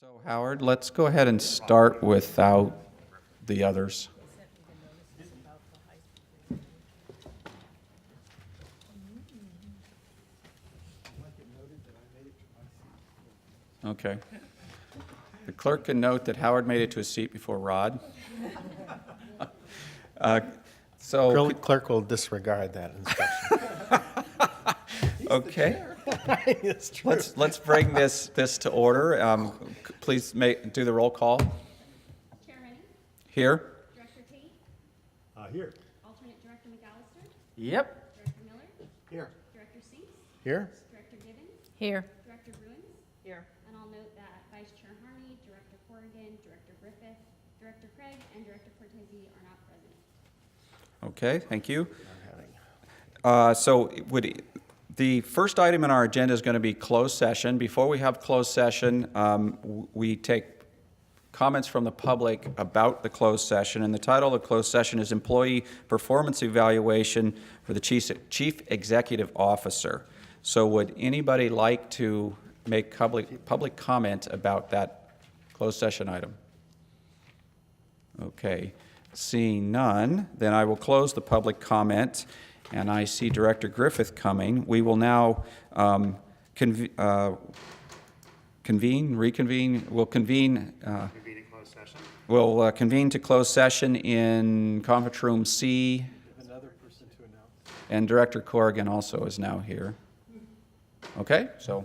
So Howard, let's go ahead and start without the others. Okay. The clerk can note that Howard made it to his seat before Rod. So, Clerk will disregard that inspection. okay, It's true. let's bring this to order. Please do the roll call. Chairman, Here. Director Tate, Here. Alternate Director McAllister, Yep. Director Miller, Here. Director Seeks, Here? Director Gibbons, Here. Director Bruins. Here. And I'll note that Vice Chair Harney, Director Corrigan, Director Griffith, Director Craig, and Director Cortese are not present. Okay, thank you. The first item in our agenda is going to be closed session. Before we have closed session, we take comments from the public about the closed session, and the title of the closed session is Employee Performance Evaluation for the Chief Executive Officer. So would anybody like to make public comment about that closed session item? Okay, seeing none, then I will close the public comment, and I see Director Griffith coming. We will now reconvene. We'll convene. We'll convene to closed session in conference room C. Another person to announce. And Director Corrigan also is now here. Okay, so.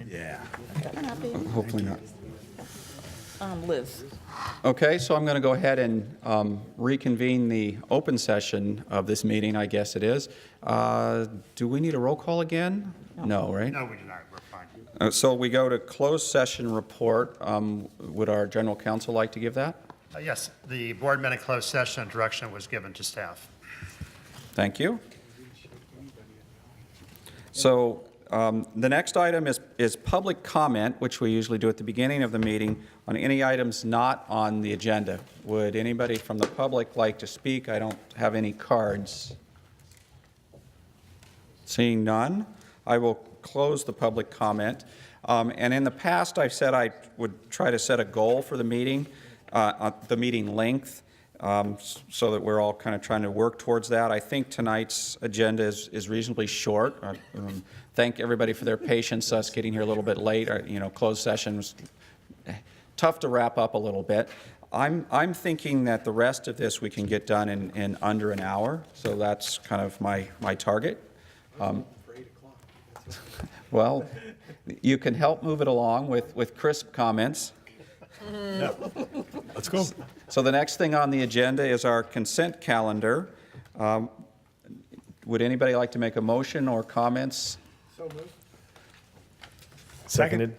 Yeah. Hopefully not. Liz. Okay, so I'm going to go ahead and reconvene the open session of this meeting, I guess it is. Do we need a roll call again? No, right? No, we do not. We're fine. So we go to closed session report. Would our general counsel like to give that? Yes, the board met in closed session and direction was given to staff. Thank you. So the next item is public comment, which we usually do at the beginning of the meeting on any items not on the agenda. Would anybody from the public like to speak? I don't have any cards. Seeing none, I will close the public comment. And in the past, I've said I would try to set a goal for the meeting length, so that we're all kind of trying to work towards that. I think tonight's agenda is reasonably short. Thank everybody for their patience, us getting here a little bit late. Closed session was tough to wrap up a little bit. I'm thinking that the rest of this we can get done in under an hour, so that's kind of my target. Well, you can help move it along with crisp comments. Let's go. So the next thing on the agenda is our consent calendar. Would anybody like to make a motion or comments? So moved. Seconded.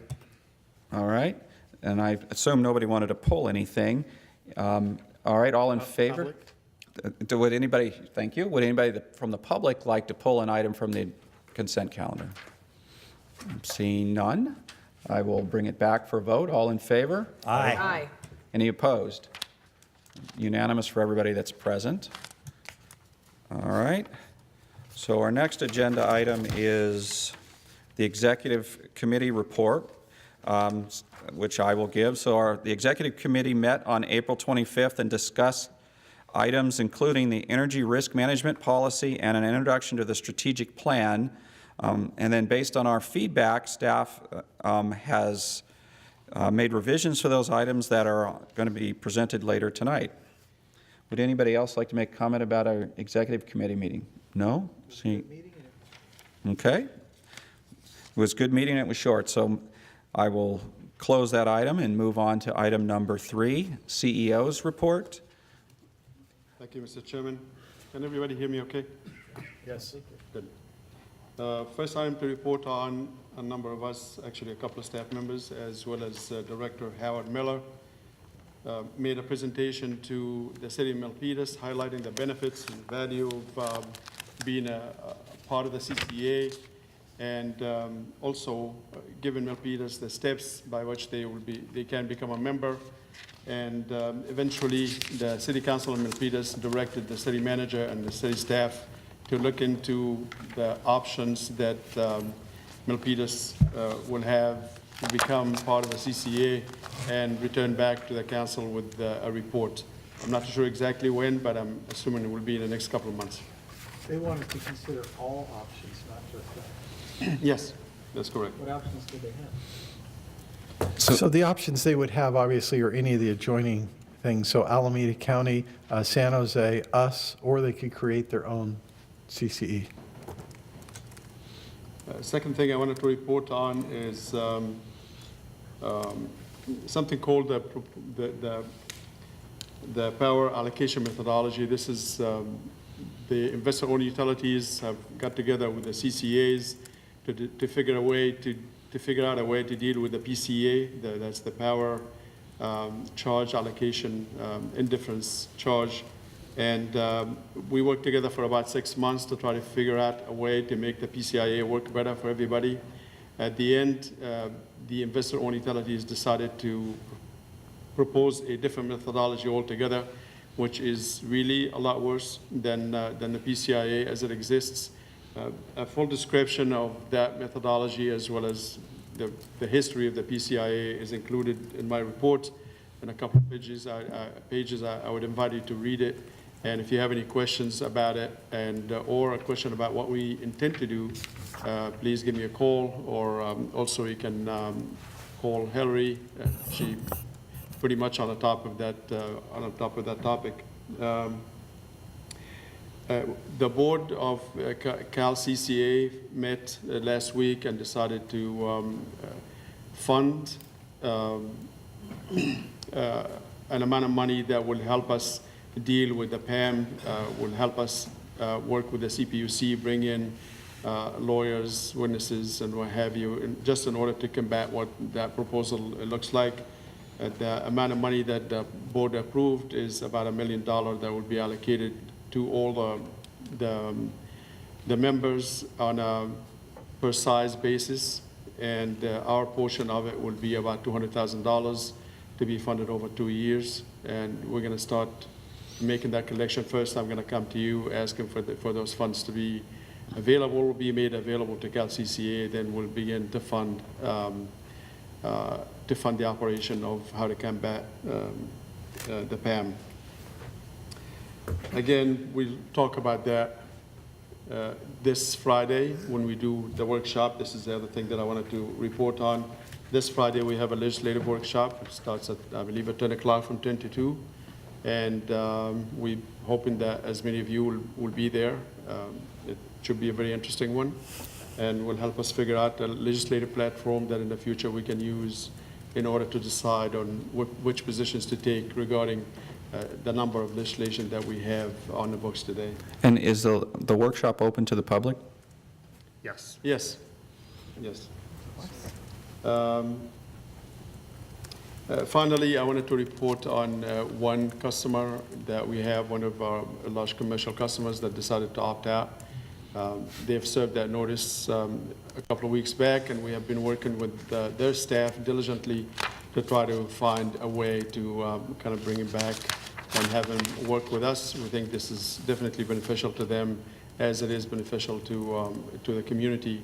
All right. And I assume nobody wanted to pull anything. All right, all in favor? Would anybody, thank you, would anybody from the public like to pull an item from the consent calendar? Seeing none, I will bring it back for a vote. All in favor? Aye. Any opposed? Unanimous for everybody that's present. All right. So our next agenda item is the Executive Committee report, which I will give. So the Executive Committee met on April 25th and discussed items including the energy risk management policy and an introduction to the strategic plan. And then based on our feedback, staff has made revisions to those items that are going to be presented later tonight. Would anybody else like to make a comment about our Executive Committee meeting? No? Okay. It was a good meeting. It was short. So I will close that item and move on to item number 3, CEO's report. Thank you, Mr. Chairman. Can everybody hear me okay? Yes. Good. First item to report on a number of us, actually a couple of staff members, as well as Director Howard Miller, made a presentation to the city of Milpitas highlighting the benefits and value of being a part of the CCA and also given Milpitas the steps by which they can become a member. And eventually, the City Council of Milpitas directed the city manager and the city staff to look into the options that Milpitas will have to become part of the CCA and return back to the council with a report. I'm not sure exactly when, but I'm assuming it will be in the next couple of months. They wanted to consider all options, not just that. Yes, that's correct. What options do they have? So the options they would have, obviously, are any of the adjoining things. So Alameda County, San Jose, us, or they could create their own CCE. Second thing I wanted to report on is something called the power allocation methodology. This is the investor-owned utilities have got together with the CCAs to figure out a way to deal with the PCA. That's the power charge allocation indifference charge. And we worked together for about 6 months to try to figure out a way to make the PCIA work better for everybody. At the end, the investor-owned utilities decided to propose a different methodology altogether, which is really a lot worse than the PCIA as it exists. A full description of that methodology as well as the history of the PCIA is included in my report in a couple of pages. I would invite you to read it. And if you have any questions about it or a question about what we intend to do, please give me a call, or also you can call Hillary. She pretty much on the top of that topic. The board of Cal CCA met last week and decided to fund an amount of money that will help us deal with the PAM, will help us work with the CPUC, bring in lawyers, witnesses, and what have you, just in order to combat what that proposal looks like. The amount of money that the board approved is about $1 million that will be allocated to all the members on a per size basis, and our portion of it will be about $200,000 to be funded over 2 years. And we're going to start making that collection. First, I'm going to come to you asking for those funds to be available, be made available to Cal CCA. Then we'll begin to fund the operation of how to combat the PAM. Again, we'll talk about that this Friday when we do the workshop. This is the other thing that I wanted to report on. This Friday we have a legislative workshop. It starts at, I believe, at 10 o'clock from 10 to 2. And we're hoping that as many of you will be there. It should be a very interesting one, and will help us figure out a legislative platform that in the future we can use in order to decide on which positions to take regarding the number of legislation that we have on the books today. And is the workshop open to the public? Yes. Yes, yes. Finally, I wanted to report on one customer that we have, one of our large commercial customers that decided to opt out. They've served that notice a couple of weeks back, and we have been working with their staff diligently to try to find a way to kind of bring him back and have him work with us. We think this is definitely beneficial to them as it is beneficial to the community.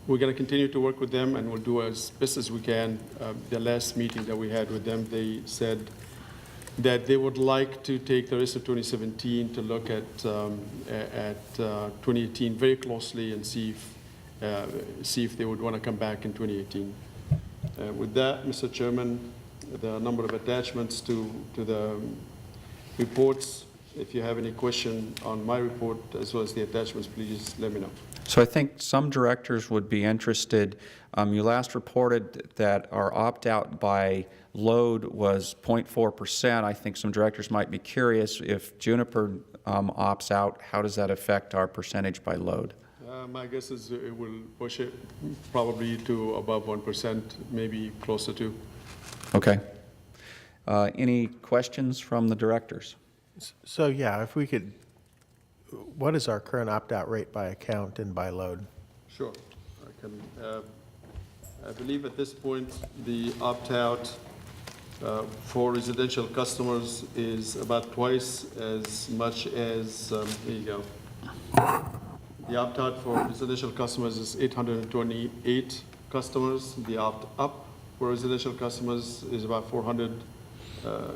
We're going to continue to work with them, and we'll do as best as we can. The last meeting that we had with them, they said that they would like to take the rest of 2017 to look at 2018 very closely and see if they would want to come back in 2018. With that, Mr. Chairman, the number of attachments to the reports. If you have any question on my report as well as the attachments, please let me know. So I think some directors would be interested. You last reported that our opt-out by load was 0.4%. I think some directors might be curious if Juniper opts out, how does that affect our percentage by load? My guess is it will push it probably to above 1%, maybe closer to. Okay. Any questions from the directors? So, yeah, if we could, what is our current opt-out rate by account and by load? Sure, I can. I believe at this point, the opt-out for residential customers is about twice as much as, here you go. The opt-out for residential customers is 828 customers. The opt-up for residential customers is about 400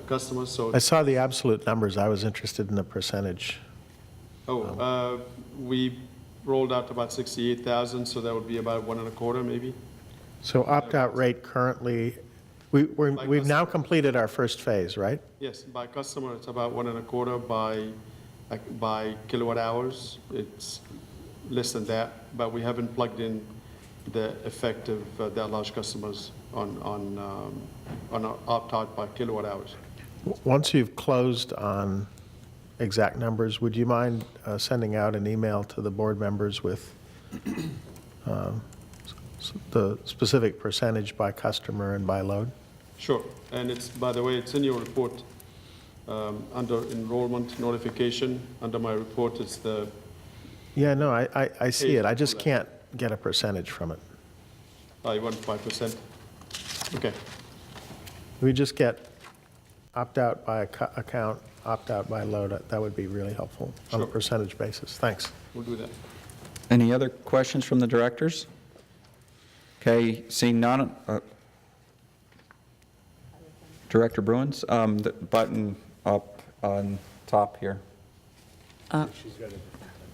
customers, so. I saw the absolute numbers. I was interested in the percentage. We rolled out about 68,000, so that would be about 1.25 maybe. So opt-out rate currently, we've now completed our first phase, right? Yes, by customer, it's about 1.25 by kilowatt hours. It's less than that, but we haven't plugged in the effective that large customers on opt-out by kilowatt hours. Once you've closed on exact numbers, would you mind sending out an email to the board members with the specific percentage by customer and by load? Sure, and it's, by the way, it's in your report under enrollment notification. Under my report, it's the. Yeah, no, I see it. I just Hey, can't get a percentage from it. You want 5%? Okay, We just get opt-out by account, opt-out by load. That would be really helpful on a Sure. percentage basis. Thanks. we'll do that. Any other questions from the directors? Okay, seeing none. Director Bruins, the button up on top here.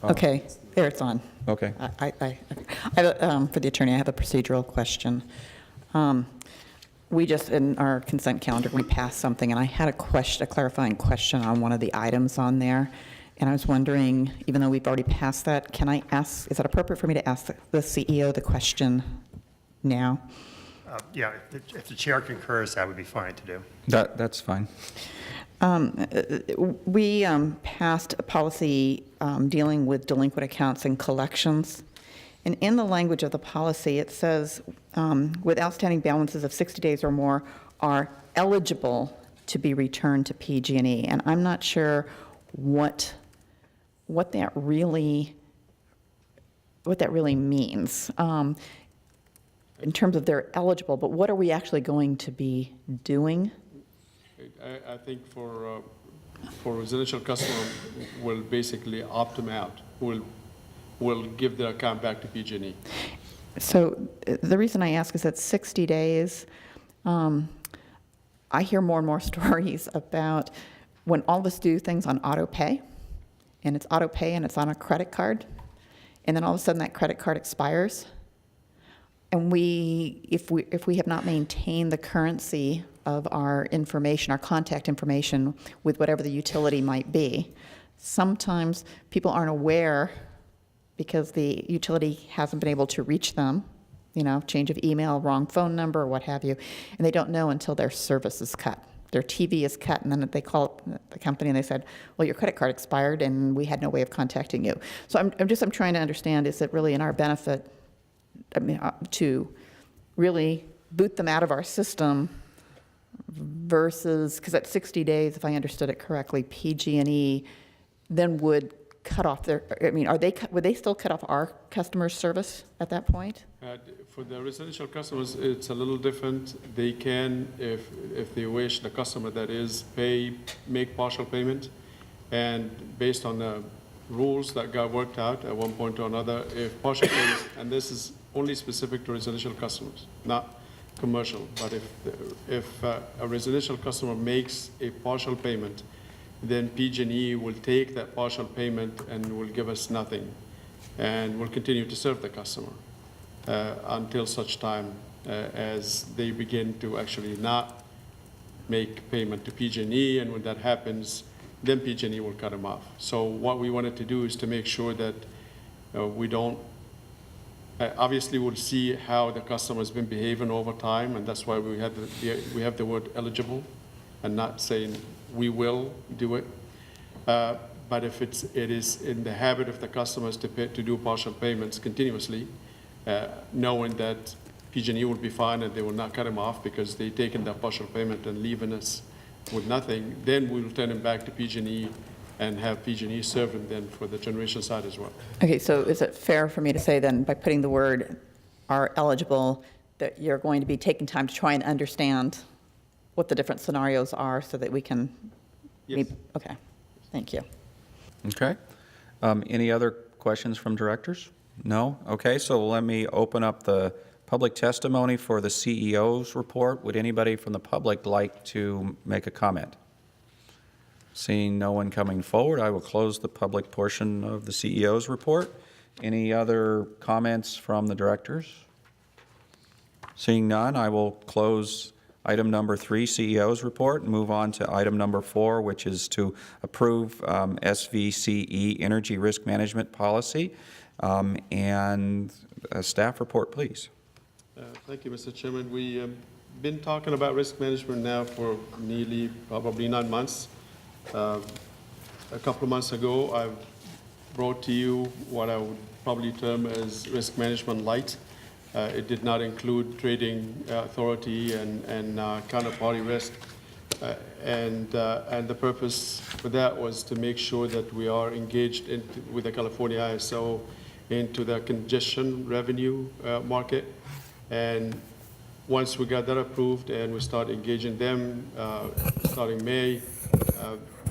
Okay, there it's on. Okay. For the attorney, I have a procedural question. We just, in our consent calendar, we passed something, and I had a clarifying question on one of the items on there. And I was wondering, even though we've already passed that, can I ask, is it appropriate for me to ask the CEO the question now? Yeah, if the chair concurs, that would be fine to do. That's fine. We passed a policy dealing with delinquent accounts and collections. And in the language of the policy, it says, with outstanding balances of 60 days or more are eligible to be returned to PG&E. And I'm not sure what that really means in terms of they're eligible, but what are we actually going to be doing? I think for residential customer, we'll basically opt them out. We'll give their account back to PG&E. So the reason I ask is that 60 days, I hear more and more stories about when all of us do things on auto pay, and it's auto pay and it's on a credit card, and then all of a sudden that credit card expires. And if we have not maintained the currency of our information, our contact information with whatever the utility might be, sometimes people aren't aware because the utility hasn't been able to reach them, change of email, wrong phone number, or what have you, and they don't know until their service is cut. Their TV is cut, and then they call the company and they said, well, your credit card expired and we had no way of contacting you. So I'm trying to understand, is it really in our benefit to really boot them out of our system versus, because at 60 days, if I understood it correctly, PG&E then would cut off would they still cut off our customer service at that point? For the residential customers, it's a little different. They can, if they wish, the customer that is make partial payment, and based on the rules that got worked out at one point or another, if partial payments, and this is only specific to residential customers, not commercial, but if a residential customer makes a partial payment, then PG&E will take that partial payment and will give us nothing, and will continue to serve the customer until such time as they begin to actually not make payment to PG&E, and when that happens, then PG&E will cut them off. So what we wanted to do is to make sure that we don't, obviously we'll see how the customer's been behaving over time, and that's why we have the word eligible and not saying we will do it. But if it is in the habit of the customers to do partial payments continuously, knowing that PG&E will be fine and they will not cut them off because they've taken that partial payment and leaving us with nothing, then we'll turn them back to PG&E and have PG&E serve them then for the generation side as well. Okay, so is it fair for me to say then, by putting the word "are eligible," that you're going to be taking time to try and understand what the different scenarios are so that we can? Yes. Okay, thank you. Okay. Any other questions from directors? No? Okay, so let me open up the public testimony for the CEO's report. Would anybody from the public like to make a comment? Seeing no one coming forward, I will close the public portion of the CEO's report. Any other comments from the directors? Seeing none, I will close item number 3, CEO's report, and move on to item number 4, which is to approve SVCE Energy Risk Management Policy. And a staff report, please. Thank you, Mr. Chairman. We've been talking about risk management now for nearly probably 9 months. A couple of months ago, I brought to you what I would probably term as risk management light. It did not include trading authority and counterparty risk. And the purpose for that was to make sure that we are engaged with the California ISO into the congestion revenue market. And once we got that approved and we start engaging them starting May,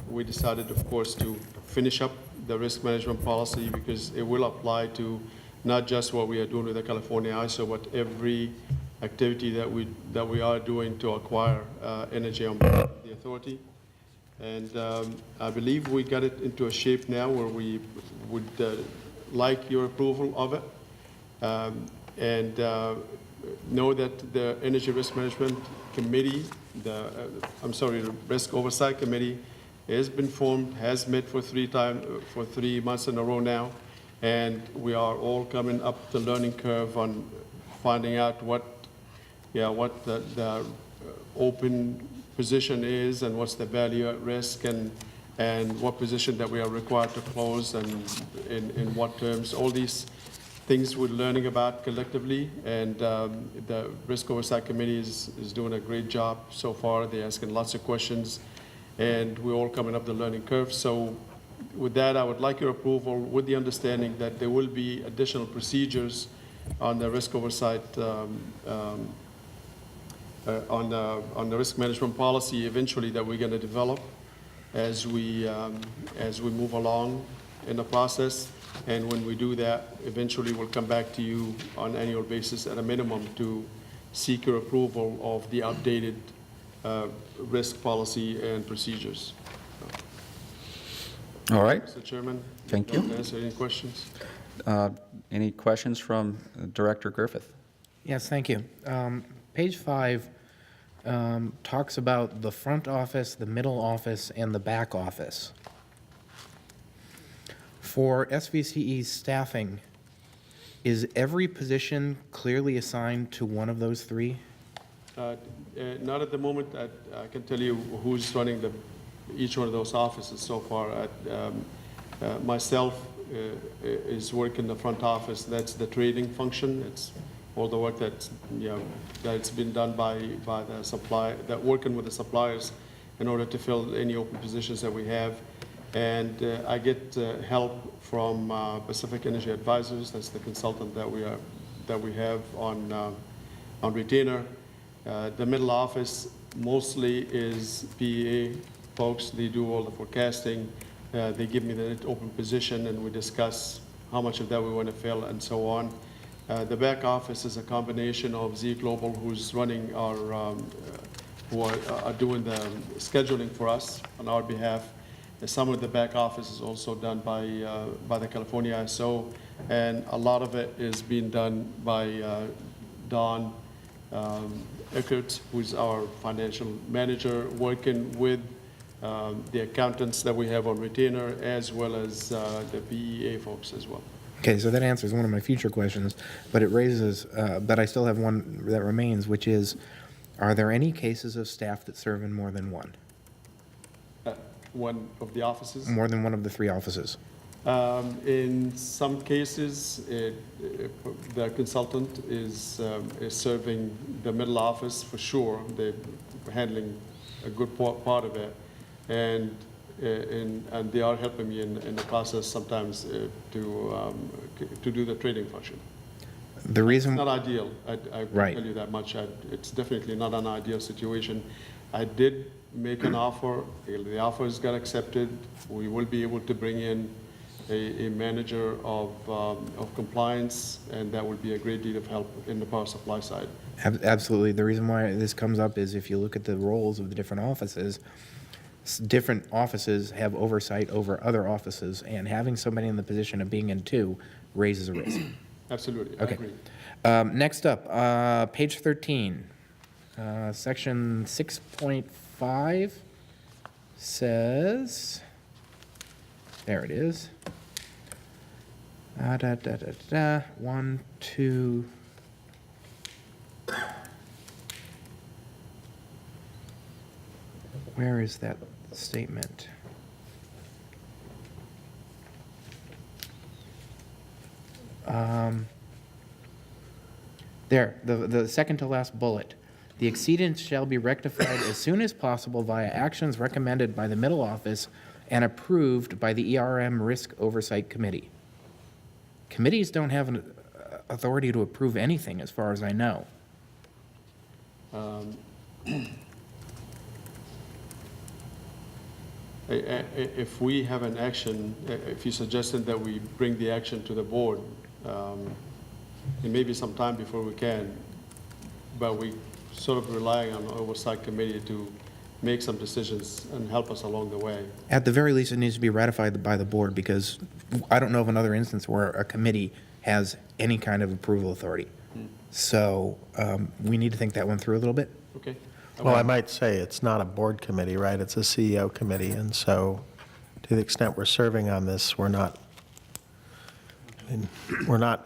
we decided, of course, to finish up the risk management policy because it will apply to not just what we are doing with the California ISO, but every activity that we are doing to acquire energy on behalf of the authority. And I believe we got it into a shape now where we would like your approval of it. And know that the Energy Risk Management Committee, the Risk Oversight Committee has been formed, has met for 3 months in a row now, and we are all coming up the learning curve on finding out what the open position is and what's the value at risk and what position that we are required to close and in what terms. All these things we're learning about collectively, and the Risk Oversight Committee is doing a great job so far. They're asking lots of questions, and we're all coming up the learning curve. So with that, I would like your approval with the understanding that there will be additional procedures on the risk oversight, on the risk management policy eventually that we're going to develop as we move along in the process. And when we do that, eventually we'll come back to you on an annual basis at a minimum to seek your approval of the updated risk policy and procedures. All right. Mr. Chairman? Thank you. Answer any questions? Any questions from Director Griffith? Yes, thank you. Page 5 talks about the front office, the middle office, and the back office. For SVCE staffing, is every position clearly assigned to one of those 3? Not at the moment. I can tell you who's running each one of those offices so far. Myself is working the front office. That's the trading function. It's all the work that's been done by the supply, that working with the suppliers in order to fill any open positions that we have. And I get help from Pacific Energy Advisors. That's the consultant that we have on retainer. The middle office mostly is PEA folks. They do all the forecasting. They give me the net open position, and we discuss how much of that we want to fill and so on. The back office is a combination of Z Global, who's running our, who are doing the scheduling for us on our behalf. Some of the back office is also done by the California ISO, and a lot of it is being done by Don Eckert, who's our financial manager, working with the accountants that we have on retainer, as well as the PEA folks as well. Okay, so that answers one of my future questions, but it raises, but I still have one that remains, which is, are there any cases of staff that serve in more than one? One of the offices? More than one of the 3 offices? In some cases, the consultant is serving the middle office for sure. They're handling a good part of it. And and they are helping me in the process sometimes to do the trading function. The reason, It's not ideal, I can Right. tell you that much. It's definitely not an ideal situation. I did make an offer, the offers got accepted. We will be able to bring in a manager of compliance, and that would be a great deal of help in the power supply side. absolutely, the reason why this comes up is if you look at the roles of the different offices, different offices have oversight over other offices, and having somebody in the position of being in two raises a risk. Absolutely, I Okay. agree. Next up, page 13, section 6.5 says, there it is. 1, 2. Where is that statement? There, the second to last bullet. The exceedance shall be rectified as soon as possible via actions recommended by the middle office and approved by the ERM Risk Oversight Committee. Committees don't have an authority to approve anything, as far as I know. If we have an action, if you suggested that we bring the action to the board, it may be some time before we can, but we sort of relying on the oversight committee to make some decisions and help us along the way. At the very least, it needs to be ratified by the board, because I don't know of another instance where a committee has any kind of approval authority. So we need to think that one through a little bit. Okay? Well, I might say it's not a board committee, right? It's a CEO committee, and so to the extent we're serving on this, we're not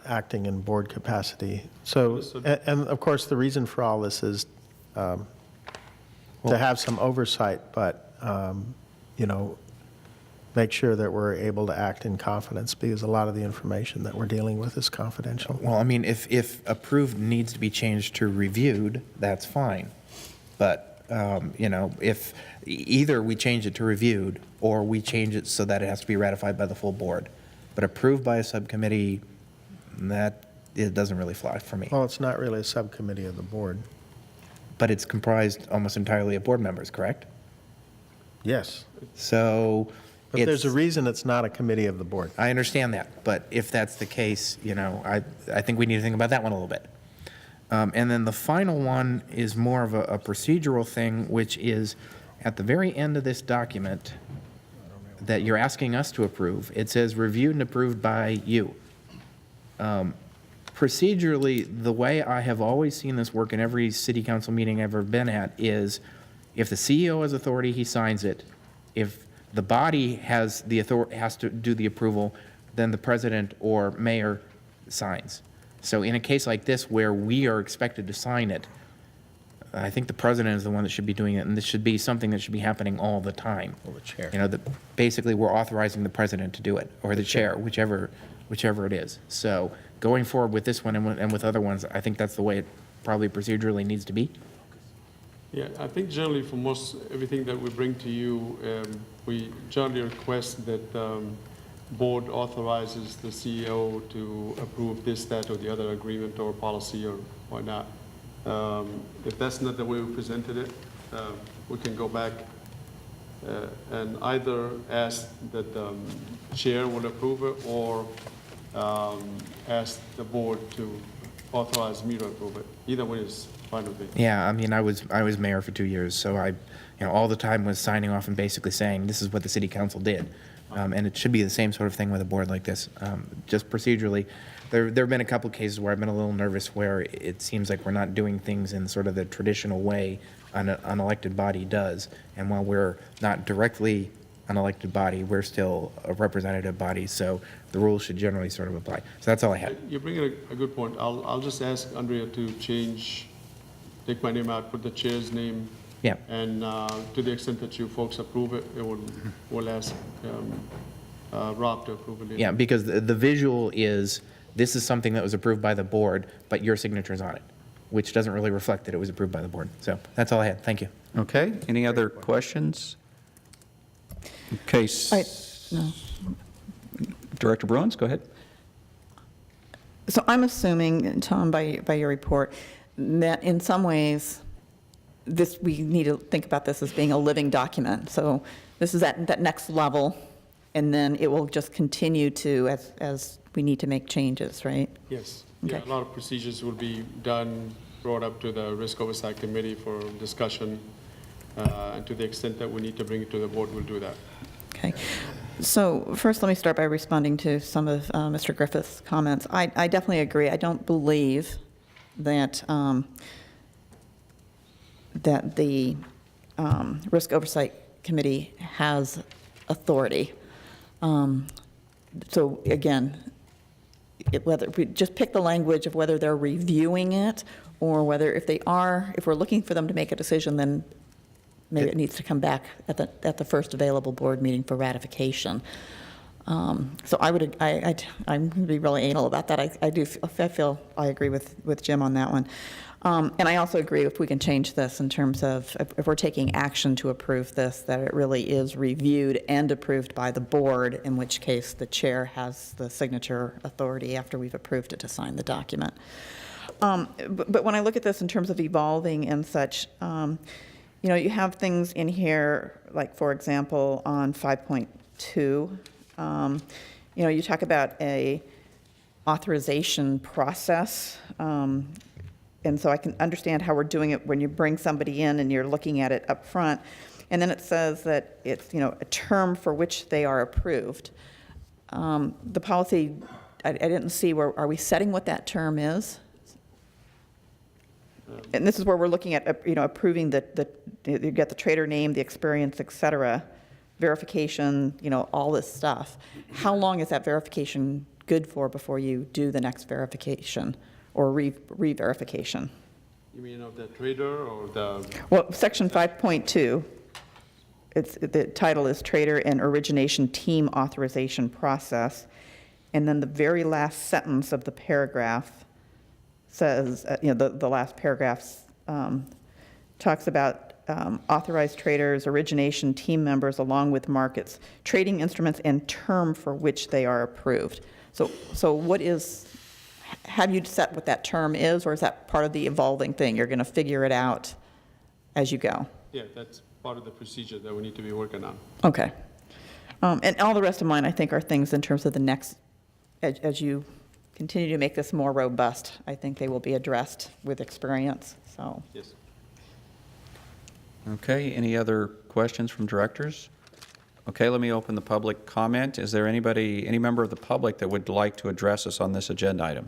acting in board capacity. So, Understood. and of course, the reason for all this is to have some oversight, but, make sure that we're able to act in confidence, because a lot of the information that we're dealing with is confidential. Well, I mean, if approved needs to be changed to reviewed, that's fine. But, if either we change it to reviewed or we change it so that it has to be ratified by the full board. But approved by a subcommittee, it doesn't really fly for me. Well, it's not really a subcommittee of the board. But it's comprised almost entirely of board members, correct? Yes. So But there's a it's, reason it's not a committee of the board. I understand that, but if that's the case, I think we need to think about that one a little bit. And then the final one is more of a procedural thing, which is at the very end of this document that you're asking us to approve, it says reviewed and approved by you. Procedurally, the way I have always seen this work in every city council meeting I've ever been at is if the CEO has authority, he signs it. If the body has the authority, has to do the approval, then the president or mayor signs. So in a case like this where we are expected to sign it, I think the president is the one that should be doing it, and this should be something that should be happening all the time. Or the chair. Basically, we're authorizing the president to do it, or the chair, whichever it is. So going forward with this one and with other ones, I think that's the way it probably procedurally needs to be. Yeah, I think generally for most, everything that we bring to you, we generally request that board authorizes the CEO to approve this, that, or the other agreement or policy or whatnot. If that's not the way we presented it, we can go back and either ask that the chair will approve it or ask the board to authorize me to approve it. Either way is fine with me. Yeah, I mean, I was mayor for 2 years, so all the time was signing off and basically saying, this is what the city council did. And it should be the same sort of thing with a board like this. Just procedurally, there have been a couple of cases where I've been a little nervous where it seems like we're not doing things in sort of the traditional way an elected body does. And while we're not directly an elected body, we're still a representative body, so the rules should generally sort of apply. So that's all I had. You bring in a good point. I'll just ask Andrea to take my name out, put the chair's name. Yeah. And to the extent that you folks approve it, we'll ask Rob to approve it later. Yeah, because the visual is, this is something that was approved by the board, but your signature's on it, which doesn't really reflect that it was approved by the board. So that's all I had. Thank you. Okay, any other questions? Okay. No. Director Bruins, go ahead. So I'm assuming, Tom, by your report, that in some ways, we need to think about this as being a living document. So this is that next level, and then it will just continue to as we need to make changes, right? Yes. Okay. Yeah, a lot of procedures will be done, brought up to the Risk Oversight Committee for discussion, and to the extent that we need to bring it to the board, we'll do that. Okay. So first, let me start by responding to some of Mr. Griffith's comments. I definitely agree. I don't believe that that the Risk Oversight Committee has authority. So again, whether we just pick the language of whether they're reviewing it or whether if we're looking for them to make a decision, then maybe it needs to come back at the first available board meeting for ratification. So I'm going to be really anal about that. I feel I agree with Jim on that one. And I also agree if we can change this in terms of if we're taking action to approve this, that it really is reviewed and approved by the board, in which case the chair has the signature authority after we've approved it to sign the document. But when I look at this in terms of evolving and such, you know, you have things in here, like, for example, on 5.2, you know, you talk about a authorization process, and so I can understand how we're doing it when you bring somebody in and you're looking at it up front. And then it says that it's, you know, a term for which they are approved. The policy, I didn't see are we setting what that term is? And this is where we're looking at, you know, approving you get the trader name, the experience, et cetera, verification, you know, all this stuff. How long is that verification good for before you do the next verification or re-verification? You mean of the trader or the? Well, section 5.2, the title is Trader and Origination Team Authorization Process. And then the very last sentence of the paragraph says, you know, the last paragraph talks about authorized traders, origination team members, along with markets, trading instruments, and term for which they are approved. So what is, have you set what that term is, or is that part of the evolving thing? You're going to figure it out as you go? Yeah, that's part of the procedure that we need to be working on. Okay. And all the rest of mine, I think, are things in terms of the next, as you continue to make this more robust, I think they will be addressed with experience, so. Yes. Okay, any other questions from directors? Okay, let me open the public comment. Is there any member of the public that would like to address us on this agenda item?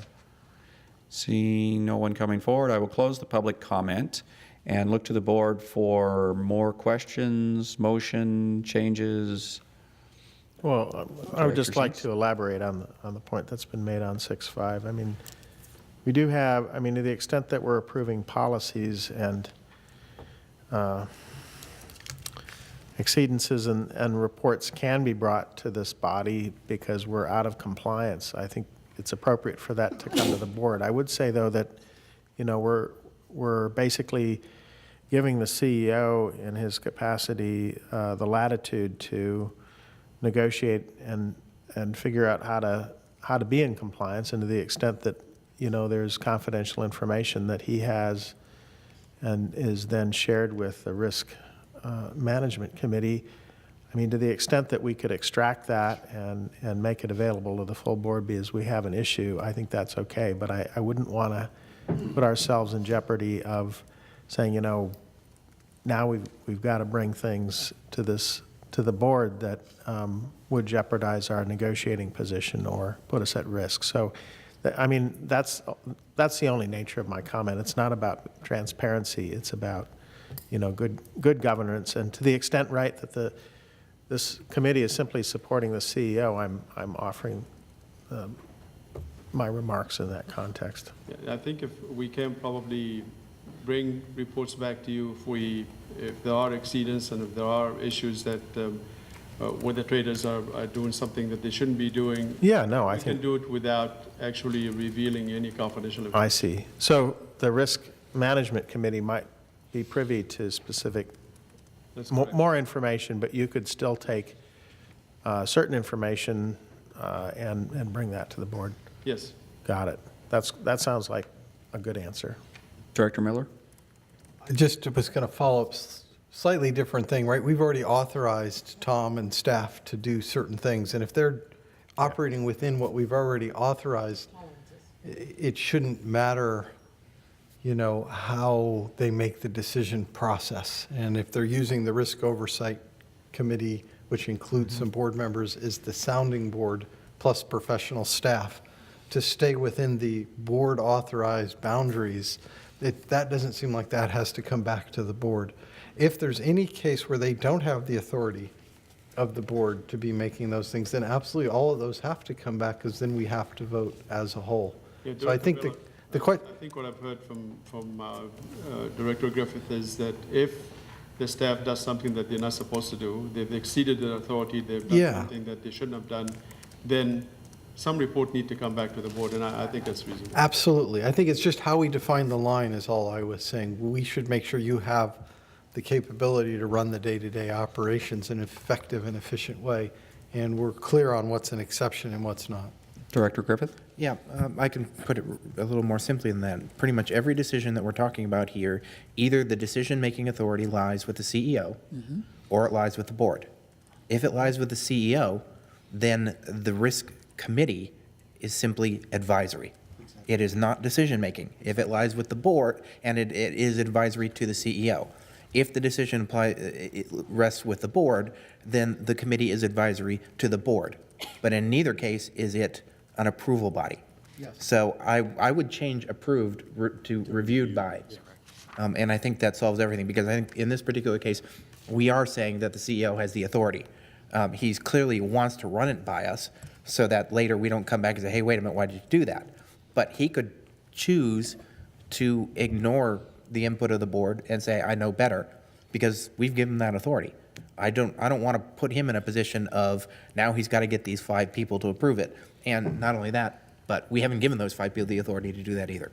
Seeing no one coming forward, I will close the public comment and look to the board for more questions, motion, changes. Well, I would just like Director to elaborate on the point that's been made on 6.5. I mean, we do have, I mean, to the extent that we're approving policies and exceedances and reports can be brought to this body because we're out of compliance, I think it's appropriate for that to come to the board. I would say, though, that, you know, we're basically giving the CEO in his capacity the latitude to negotiate and figure out how to be in compliance, and to the extent that, you know, there's confidential information that he has and is then shared with the risk management committee. I mean, to the extent that we could extract that and make it available to the full board because we have an issue, I think that's okay. But I wouldn't want to put ourselves in jeopardy of saying, you know, now we've got to bring things to the board that would jeopardize our negotiating position or put us at risk. So, I mean, that's the only nature of my comment. It's not about transparency. It's about, you know, good governance. And to the extent, right, that this committee is simply supporting the CEO, I'm offering my remarks in that context. Yeah, I think if we can probably bring reports back to you if there are exceedance and if there are issues that where the traders are doing something that they shouldn't be doing. Yeah, no, I We think. can do it without actually revealing any confidential information. I see. So the risk management committee might be privy to specific, That's correct. more information, but you could still take certain information and bring that to the board. Yes. Got it. That sounds like a good answer. Director Miller? I just was going to follow up, slightly different thing, right? We've already authorized Tom and staff to do certain things, and if they're operating within what we've already authorized, it shouldn't matter, you know, how they make the decision process. And if they're using the Risk Oversight Committee, which includes some board members, is the sounding board plus professional staff, to stay within the board-authorized boundaries, that doesn't seem like that has to come back to the board. If there's any case where they don't have the authority of the board to be making those things, then absolutely all of those have to come back, because then we have to vote as a whole. Yeah, So I Director think Miller, I think what I've heard from Director Griffith is that if the staff does something that they're not supposed to do, they've exceeded their authority, they've done Yeah. something that they shouldn't have done, then some report need to come back to the board, and I think that's reasonable. Absolutely. I think it's just how we define the line is all I was saying. We should make sure you have the capability to run the day-to-day operations in an effective and efficient way, and we're clear on what's an exception and what's not. Director Griffith? Yeah, I can put it a little more simply than that. Pretty much every decision that we're talking about here, either the decision-making authority lies with the CEO or it lies with the board. If it lies with the CEO, then the risk committee is simply advisory. It is not decision-making. If it lies with the board, and it is advisory to the CEO. If the decision it rests with the board, then the committee is advisory to the board. But in neither case is it an approval body. Yes. So I would change approved to reviewed by. And I think that solves everything, because I think in this particular case, we are saying that the CEO has the authority. He's clearly wants to run it by us so that later we don't come back and say, hey, wait a minute, why did you do that? But he could choose to ignore the input of the board and say, I know better, because we've given him that authority. I don't want to put him in a position of now he's got to get these 5 people to approve it. And not only that, but we haven't given those 5 people the authority to do that either.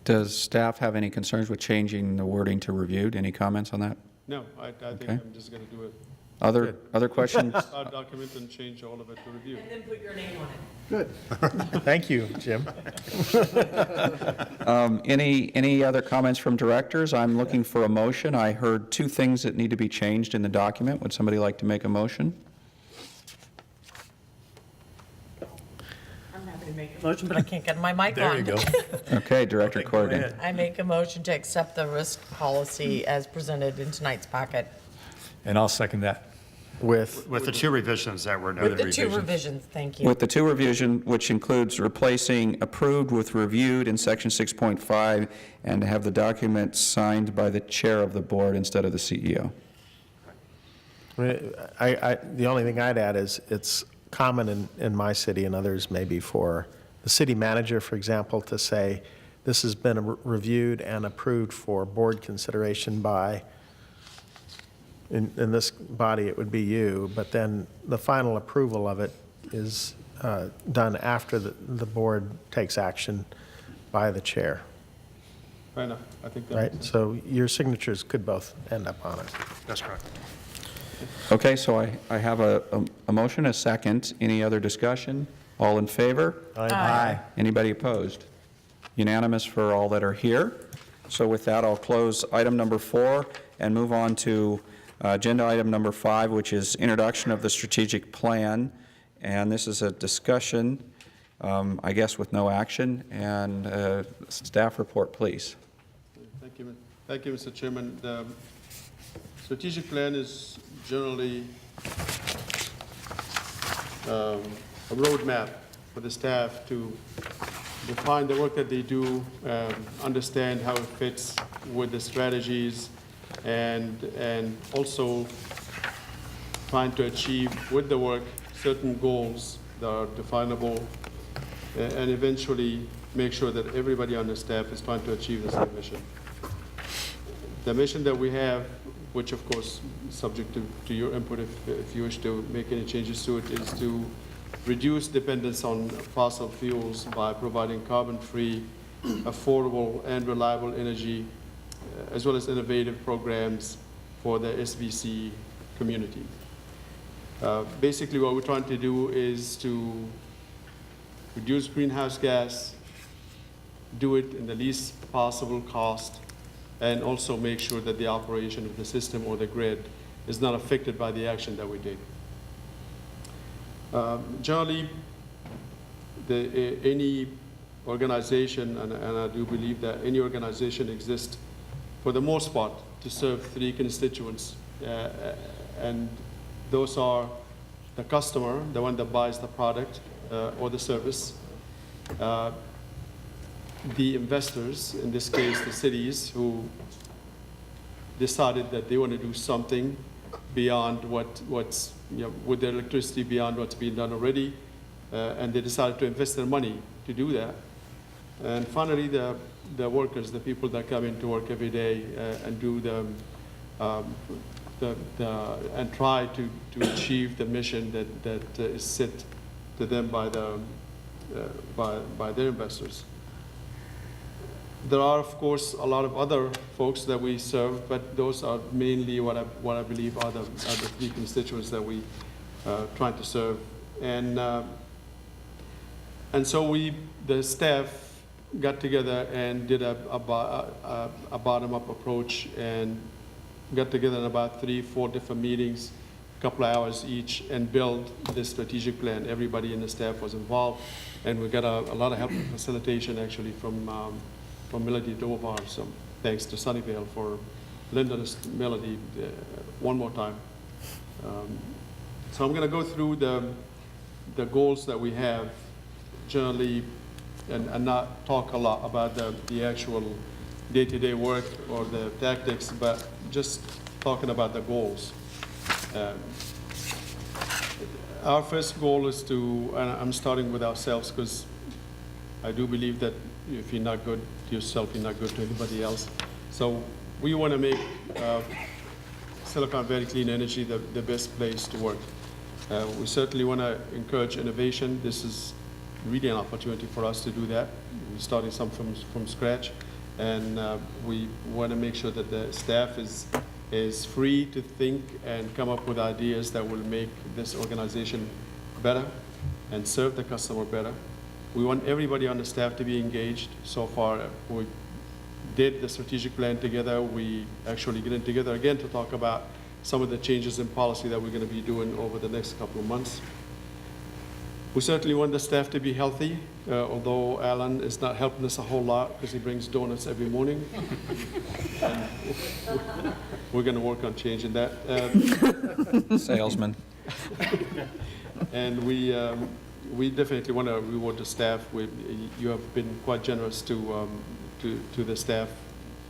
Does staff have any concerns with changing the wording to reviewed? Any comments on that? No, I think Okay. I'm just going to do it. Other questions? Our document and change all of it to review. And then put your name on it. Good. Thank you, Jim. Any other comments from directors? I'm looking for a motion. I heard 2 things that need to be changed in the document. Would somebody like to make a motion? I'm happy to make a motion, but I can't get my mic on. There you go. Okay, Director Corrigan. I make a motion to accept the risk policy as presented in tonight's packet And I'll second that. With, With the 2 revisions that were with noted. the 2 revisions. Thank you. With the 2 revision, which includes replacing approved with reviewed in section 6.5, and to have the document signed by the chair of the board instead of the CEO. the only thing I'd add is it's common in my city and others maybe for the city manager, for example, to say, this has been reviewed and approved for board consideration by, in this body, it would be you, but then the final approval of it is done after the board takes action by the chair, Fair enough. I think that right? makes sense. So your signatures could both end up on it. That's correct. Okay, so I have a motion, a second. Any other discussion? All in favor? Aye. Anybody opposed? Unanimous for all that are here. So with that, I'll close item number 4 and move on to agenda item number 5, which is introduction of the strategic plan. And this is a discussion, I guess, with no action. And staff report, please. Thank you, Mr. Chairman. The strategic plan is generally a roadmap for the staff to define the work that they do, understand how it fits with the strategies, and also trying to achieve with the work certain goals that are definable, and eventually make sure that everybody on the staff is trying to achieve the same mission. The mission that we have, which of course is subject to your input if you wish to make any changes to it, is to reduce dependence on fossil fuels by providing carbon-free, affordable, and reliable energy, as well as innovative programs for the SVCE community. Basically, what we're trying to do is to reduce greenhouse gas, do it in the least possible cost, and also make sure that the operation of the system or the grid is not affected by the action that we take. Generally, any organization, and I do believe that any organization exists for the most part to serve three constituents, and those are the customer, the one that buys the product or the service, the investors, in this case the cities, who decided that they want to do something beyond what's, with their electricity beyond what's being done already, and they decided to invest their money to do that. And finally, the workers, the people that come into work every day and do and try to achieve the mission that is set to them by their investors. There are, of course, a lot of other folks that we serve, but those are mainly what I believe are the three constituents that we try to serve. And so the staff got together and did a bottom-up approach and got together in about 3-4 different meetings, a couple of hours each, and built this strategic plan. Everybody in the staff was involved, and we got a lot of help and facilitation actually from Melody Dovar. So thanks to Sunnyvale for lending us Melody one more time. So I'm going to go through the goals that we have generally, and not talk a lot about the actual day-to-day work or the tactics, but just talking about the goals. Our first goal is to, and I'm starting with ourselves, because I do believe that if you're not good to yourself, you're not good to anybody else. So we want to make Silicon Valley Clean Energy the best place to work. We certainly want to encourage innovation. This is really an opportunity for us to do that. We're starting some from scratch, and we want to make sure that the staff is free to think and come up with ideas that will make this organization better and serve the customer better. We want everybody on the staff to be engaged. So far, we did the strategic plan together. We actually getting together again to talk about some of the changes in policy that we're going to be doing over the next couple of months. We certainly want the staff to be healthy, although Alan is not helping us a whole lot because he brings donuts every morning. And we're going to work on changing that. Salesman. And we definitely want to reward the staff. You have been quite generous to the staff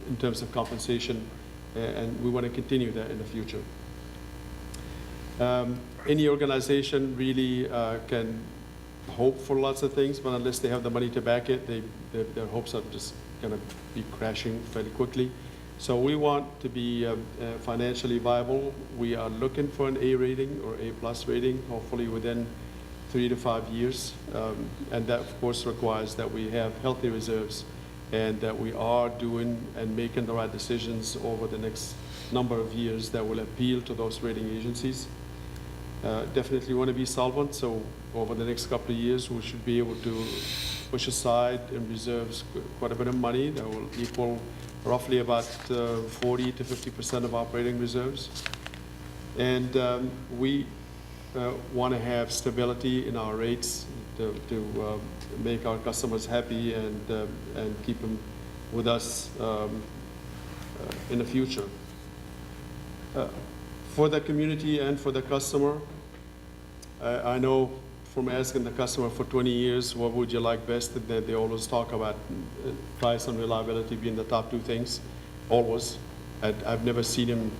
in terms of compensation, and we want to continue that in the future. Any organization really can hope for lots of things, but unless they have the money to back it, their hopes are just going to be crashing fairly quickly. So we want to be financially viable. We are looking for an A rating or A+ rating, hopefully within 3 to 5 years. And that, of course, requires that we have healthy reserves and that we are doing and making the right decisions over the next number of years that will appeal to those rating agencies. Definitely want to be solvent, so over the next couple of years we should be able to push aside in reserves quite a bit of money that will equal roughly about 40 to 50% of operating reserves. And we want to have stability in our rates to make our customers happy and keep them with us in the future. For the community and for the customer, I know from asking the customer for 20 years, what would you like best, that they always talk about price and reliability being the top two things, always. I've never seen them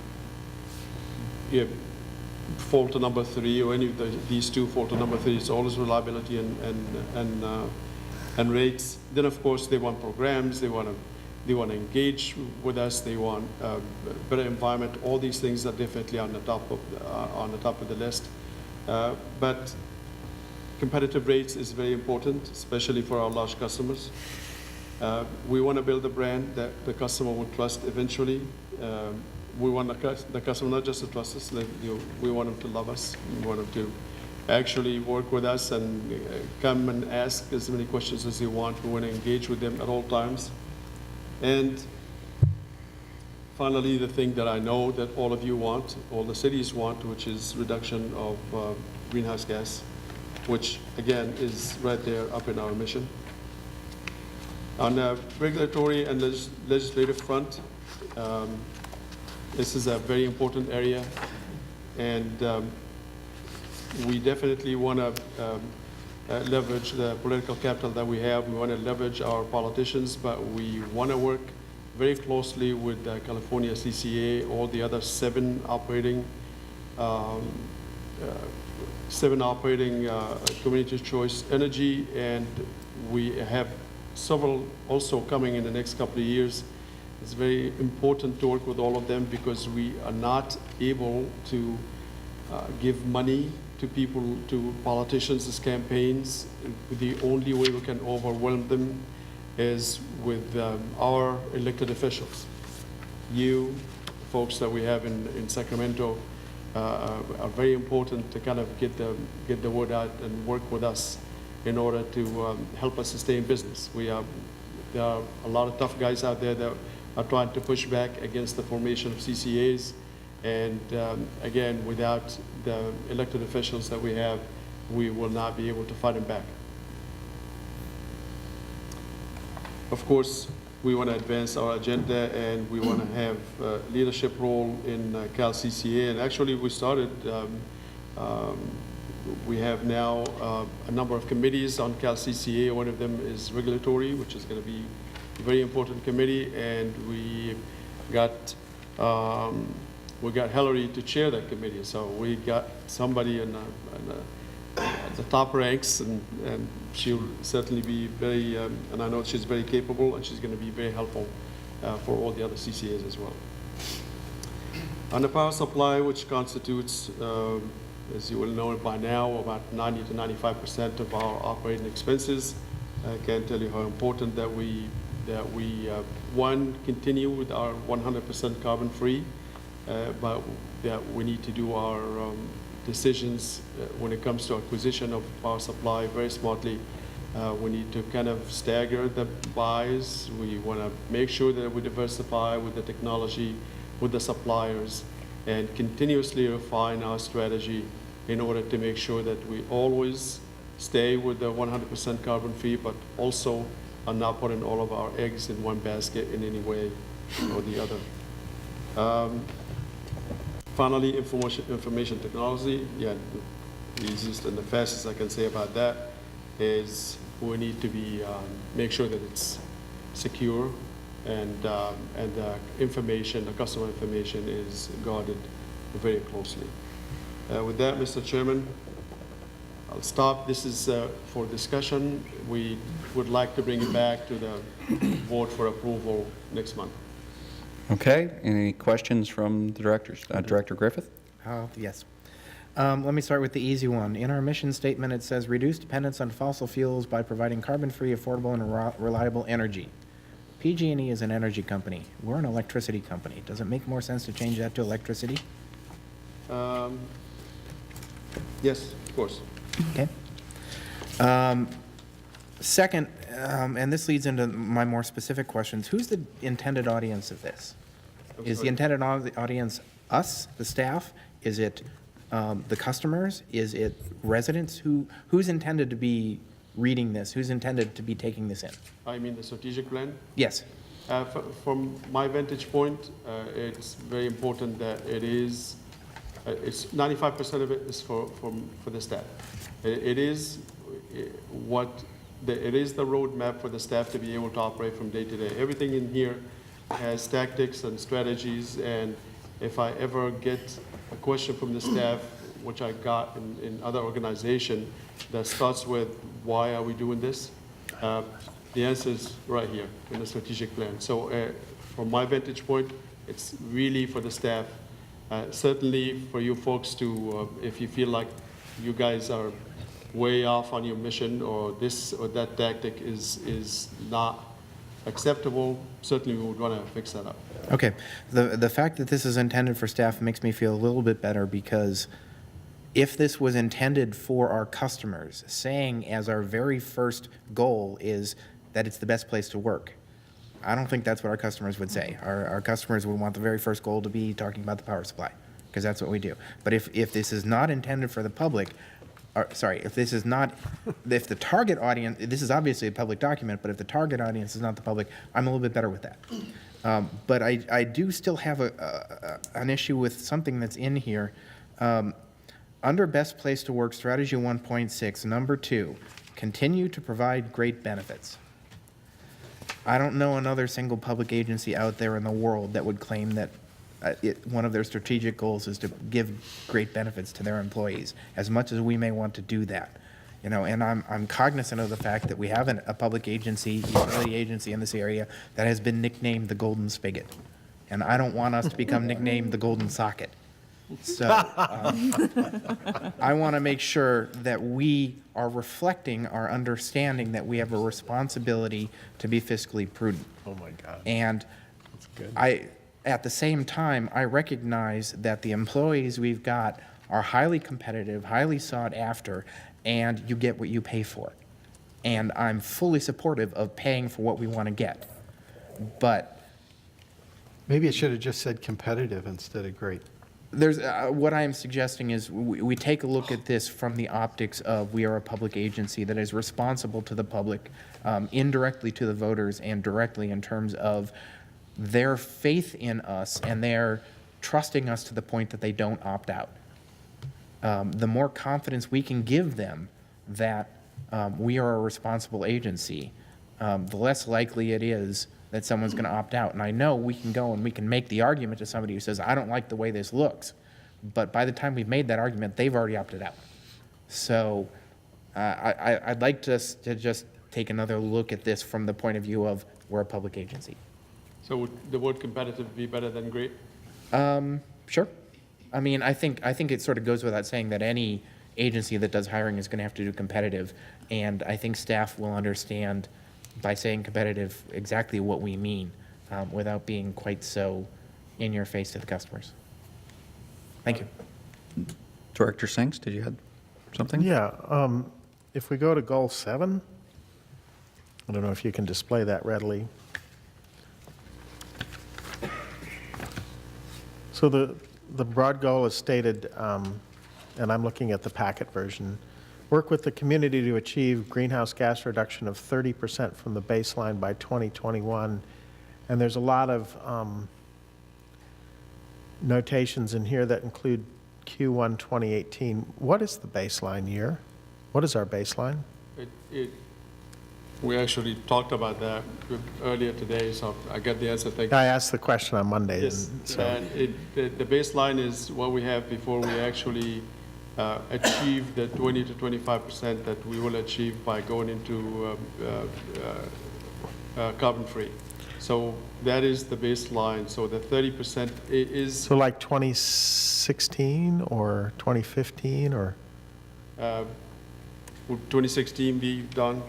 fall to number 3 or any of these two fall to number 3. It's always reliability and rates. Then, of course, they want programs, they want to engage with us, they want a better environment. All these things are definitely on the top of the list. But competitive rates is very important, especially for our large customers. We want to build a brand that the customer will trust eventually. we want the customer not just to trust us, we want them to love us. We want them to actually work with us and come and ask as many questions as they want. We want to engage with them at all times. And finally, the thing that I know that all of you want, all the cities want, which is reduction of greenhouse gas, which again is right there up in our mission. On the regulatory and legislative front, this is a very important area, and we definitely want to leverage the political capital that we have. We want to leverage our politicians, but we want to work very closely with the California CCA, all the other seven operating community choice energy, and we have several also coming in the next couple of years. It's very important to work with all of them because we are not able to give money to people, to politicians as campaigns. The only way we can overwhelm them is with our elected officials. You, folks that we have in Sacramento, are very important to kind of get the word out and work with us in order to help us to stay in business. There are a lot of tough guys out there that are trying to push back against the formation of CCAs. And again, without the elected officials that we have, we will not be able to fight them back. Of course, we want to advance our agenda, and we want to have a leadership role in Cal CCA. And actually, we started, we have now a number of committees on Cal CCA. One of them is regulatory, which is going to be a very important committee, and we got Hillary to chair that committee. So we got somebody in the top ranks, and she'll certainly be very, and I know she's very capable, and she's going to be very helpful for all the other CCAs as well. On the power supply, which constitutes, as you will know by now, about 90 to 95% of our operating expenses, I can't tell you how important that we one, continue with our 100% carbon-free, but that we need to do our decisions when it comes to acquisition of power supply very smartly. We need to kind of stagger the buys. We want to make sure that we diversify with the technology, with the suppliers, and continuously refine our strategy in order to make sure that we always stay with the 100% carbon-free, but also are not putting all of our eggs in one basket in any way or the other. Finally, information technology. Yeah, the easiest and the fastest I can say about that is we need to be make sure that it's secure, and the information, the customer information, is guarded very closely. With that, Mr. Chairman, I'll stop. This is for discussion. We would like to bring it back to the board for approval next month. Okay, any questions from the directors? Director Griffith? Yes. Let me start with the easy one. In our mission statement, it says reduce dependence on fossil fuels by providing carbon-free, affordable, and reliable energy. PG&E is an energy company. We're an electricity company. Does it make more sense to change that to electricity? Yes, of course. Okay. Second, and this leads into my more specific questions, who's the intended audience of this? Is the intended audience us, the staff? Is it the customers? Is it residents? Who's intended to be reading this? Who's intended to be taking this in? I mean the strategic plan? Yes. From my vantage point, it's very important that it is, it's 95% of it is for the staff. It is it is the roadmap for the staff to be able to operate from day to day. Everything in here has tactics and strategies, and if I ever get a question from the staff, which I got in other organizations, that starts with, why are we doing this? The answer is right here in the strategic plan. So from my vantage point, it's really for the staff. Certainly for you folks to, if you feel like you guys are way off on your mission, or this or that tactic is not acceptable, certainly we would want to fix that up. Okay, the fact that this is intended for staff makes me feel a little bit better, because if this was intended for our customers, saying as our very first goal is that it's the best place to work, I don't think that's what our customers would say. Our customers would want the very first goal to be talking about the power supply, because that's what we do. But if this is not intended for the public, if this is not, if the target audience, this is obviously a public document, but if the target audience is not the public, I'm a little bit better with that. But I do still have an issue with something that's in here. Under Best Place to Work, Strategy 1.6, number 2, continue to provide great benefits. I don't know another single public agency out there in the world that would claim that one of their strategic goals is to give great benefits to their employees, as much as we may want to do that. You know, and I'm cognizant of the fact that we have a public agency, utility agency in this area that has been nicknamed the Golden Spigot. And I don't want us to become nicknamed the Golden Socket. So I want to make sure that we are reflecting our understanding that we have a responsibility to be fiscally prudent. Oh, my God. And at the same time, I recognize that the employees we've got are highly competitive, highly sought after, and you get what you pay for. And I'm fully supportive of paying for what we want to get. But Maybe it should have just said competitive instead of great. there's, what I am suggesting is we take a look at this from the optics of we are a public agency that is responsible to the public, indirectly to the voters, and directly in terms of their faith in us and their trusting us to the point that they don't opt out. The more confidence we can give them that we are a responsible agency, the less likely it is that someone's going to opt out. And I know we can go and we can make the argument to somebody who says, I don't like the way this looks. But by the time we've made that argument, they've already opted out. So I'd like to just take another look at this from the point of view of we're a public agency. So would the word competitive be better than great? Sure. I mean, I think it sort of goes without saying that any agency that does hiring is going to have to do competitive. And I think staff will understand by saying competitive exactly what we mean without being quite so in your face to the customers. Thank you. Director Sinks, did you have something? Yeah, if we go to goal 7, I don't know if you can display that readily. So the broad goal is stated, and I'm looking at the packet version, work with the community to achieve greenhouse gas reduction of 30% from the baseline by 2021. And there's a lot of notations in here that include Q1 2018. What is the baseline year? What is our baseline? We actually talked about that earlier today, so I got the answer. Thank you. I asked the question on Monday. Yes, and so- the baseline is what we have before we actually achieve the 20 to 25% that we will achieve by going into carbon-free. So that is the baseline. So the 30% is, So like 2016 or 2015 or? would 2016 be done?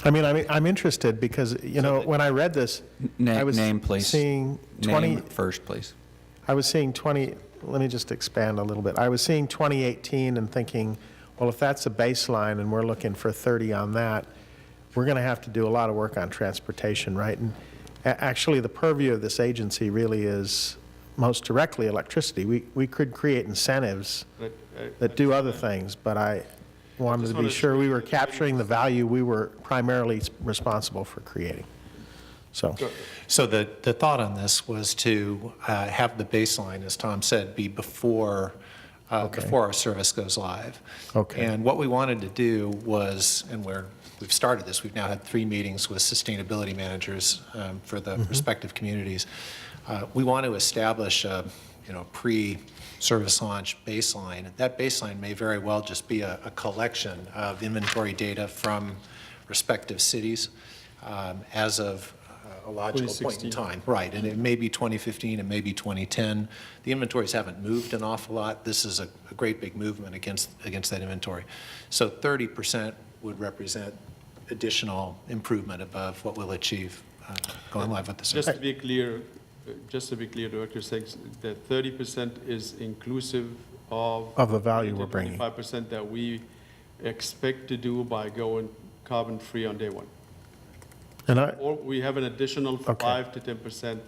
I mean, I'm interested because, you know, when I read this, I was Name, please. seeing 20, Name first, please. I was seeing 20, let me just expand a little bit. I was seeing 2018 and thinking, well, if that's a baseline and we're looking for 30 on that, we're going to have to do a lot of work on transportation, right? And actually, the purview of this agency really is most directly electricity. We could create incentives that do other things, but I wanted to be sure we were capturing the value we were primarily responsible for creating. So, So the thought on this was to have the baseline, as Tom said, be before our service goes live. Okay. And what we wanted to do was, and we've started this, we've now had 3 meetings with sustainability managers for the respective communities. We want to establish a pre-service launch baseline. That baseline may very well just be a collection of inventory data from respective cities as of a logical point in 2016. time. Right, and it may be 2015, it may be 2010. The inventories haven't moved an awful lot. This is a great big movement against that inventory. So 30% would represent additional improvement above what we'll achieve going live with the Just system. to be clear, Director Sings, that 30% is inclusive Of the value we're bringing. 25% that we expect to do by going carbon-free on day one. And Or we have an additional Okay. 5 to 10%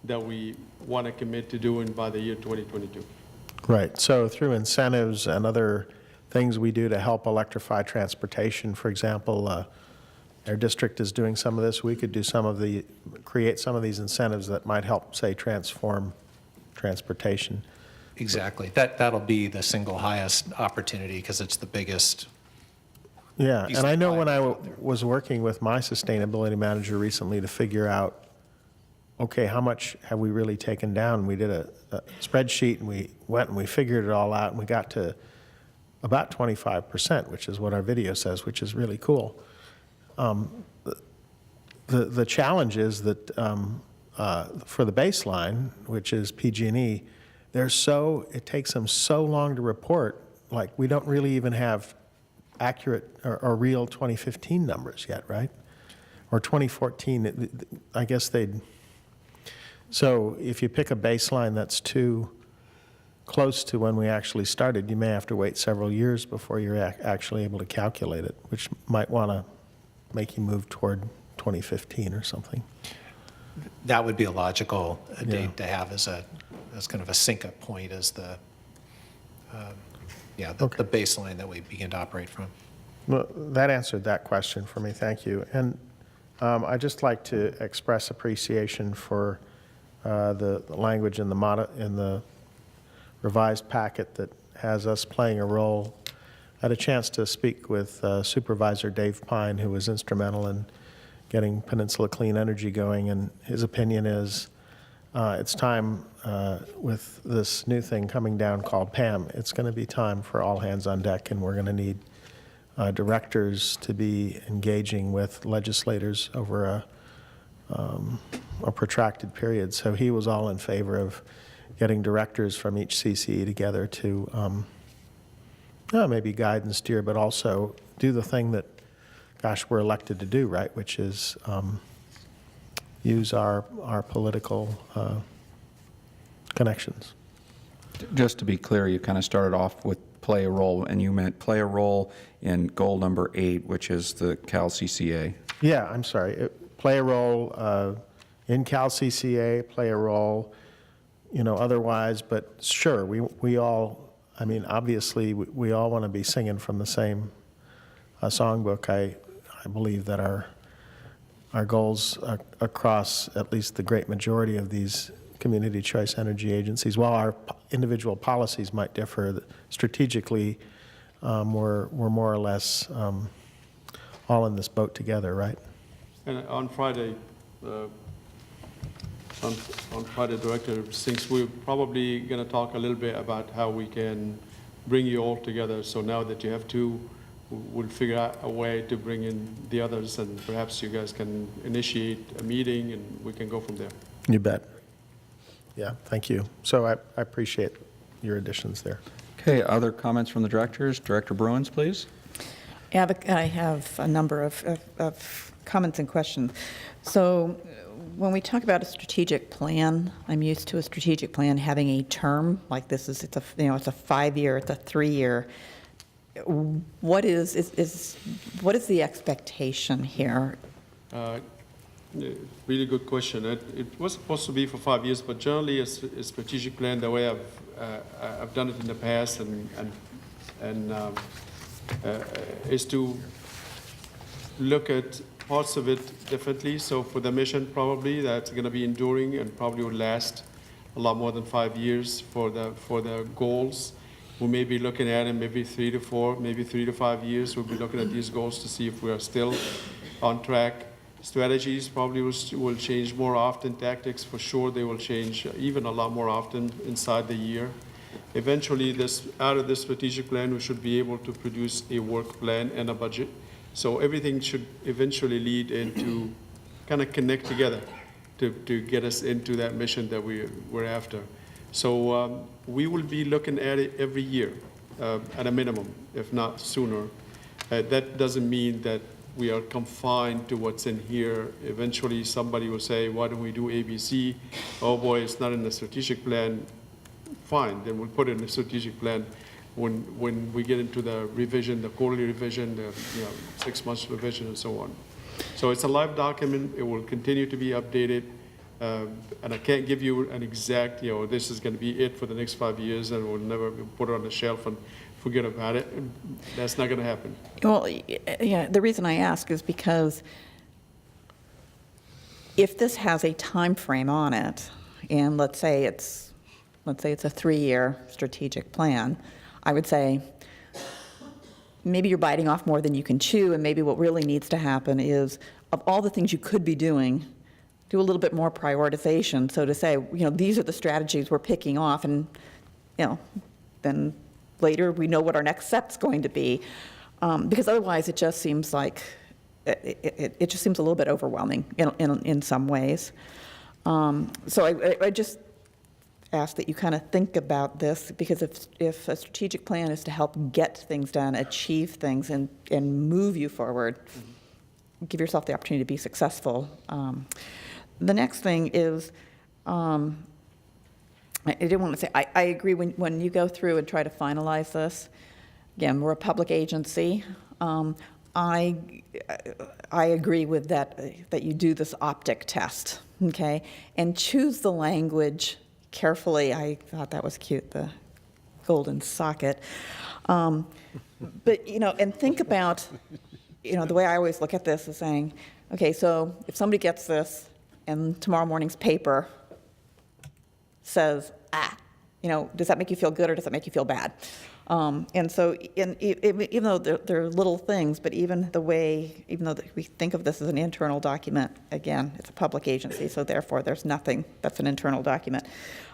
that we want to commit to doing by the year 2022. Right, so through incentives and other things we do to help electrify transportation, for example, our district is doing some of this, we could create some of these incentives that might help, say, transform transportation. Exactly. That'll be the single highest opportunity because it's the biggest. Yeah, piece and I of know pie when I out there. was working with my sustainability manager recently to figure out, okay, how much have we really taken down? We did a spreadsheet, and we went and we figured it all out, and we got to about 25%, which is what our video says, which is really cool. The challenge is that for the baseline, which is PG&E, it takes them so long to report, like we don't really even have accurate or real 2015 numbers yet, right? Or 2014, I guess so if you pick a baseline that's too close to when we actually started, you may have to wait several years before you're actually able to calculate it, which might want to make you move toward 2015 or something. That would be a logical Yeah. date to have as kind of a sync-up point as the baseline that we begin to operate from. Well, that answered that question for me, thank you. And I'd just like to express appreciation for the language in the revised packet that has us playing a role. I had a chance to speak with Supervisor Dave Pine, who was instrumental in getting Peninsula Clean Energy going, and his opinion is it's time with this new thing coming down called PAM, it's going to be time for all hands on deck, and we're going to need directors to be engaging with legislators over a protracted period. So he was all in favor of getting directors from each CCE together to maybe guide and steer, but also do the thing that, gosh, we're elected to do, right, which is use our political connections. Just to be clear, you kind of started off with play a role, and you meant play a role in goal number 8, which is the Cal CCA. Yeah, I'm sorry. Play a role in Cal CCA, play a role, otherwise, but sure, we all, I mean, obviously, we all want to be singing from the same songbook. I believe that our goals across at least the great majority of these community choice energy agencies, while our individual policies might differ, strategically, we're more or less all in this boat together, right? And on Friday, Director Sings, we're probably going to talk a little bit about how we can bring you all together. So now that you have two, we'll figure out a way to bring in the others, and perhaps you guys can initiate a meeting, and we can go from there. You bet. Yeah, thank you. So I appreciate your additions there. Okay, other comments from the directors? Director Bruins, please. Yeah, I have a number of comments and questions. So when we talk about a strategic plan, I'm used to a strategic plan having a term like this. It's a 5-year, it's a 3-year. What is the expectation here? Really good question. It was supposed to be for 5 years, but generally a strategic plan, the way I've done it in the past, is to look at parts of it differently. So for the mission, probably that's going to be enduring and probably will last a lot more than 5 years. For the goals, we may be looking at in maybe 3 to 4, maybe 3 to 5 years. We'll be looking at these goals to see if we are still on track. Strategies probably will change more often. Tactics, for sure, they will change even a lot more often inside the year. Eventually, out of this strategic plan, we should be able to produce a work plan and a budget. So everything should eventually lead into kind of connect together. to get us into that mission that we're after. So we will be looking at it every year at a minimum, if not sooner. That doesn't mean that we are confined to what's in here. Eventually, somebody will say, why don't we do ABC? Oh boy, it's not in the strategic plan. Fine, then we'll put it in the strategic plan when we get into the revision, the quarterly revision, the 6 months revision, and so on. So it's a live document. It will continue to be updated. And I can't give you an exact, this is going to be it for the next 5 years, and we'll never put it on the shelf and forget about it. That's not going to happen. Well, yeah, the reason I ask is because if this has a time frame on it, and let's say it's a 3-year strategic plan, I would say maybe you're biting off more than you can chew, and maybe what really needs to happen is, of all the things you could be doing, do a little bit more prioritization. So to say, these are the strategies we're picking off, and then later we know what our next step's going to be, because otherwise it just seems like it just seems a little bit overwhelming in some ways. So I just ask that you kind of think about this, because if a strategic plan is to help get things done, achieve things, and move you forward, give yourself the opportunity to be successful. The next thing is, I didn't want to say, I agree when you go through and try to finalize this, again, we're a public agency. I agree with that you do this optic test, okay? And choose the language carefully. I thought that was cute, the golden socket. But, and think about, the way I always look at this is saying, okay, so if somebody gets this and tomorrow morning's paper says, does that make you feel good or does that make you feel bad? And so even though they're little things, but even though we think of this as an internal document, again, it's a public agency, so therefore there's nothing that's an internal document.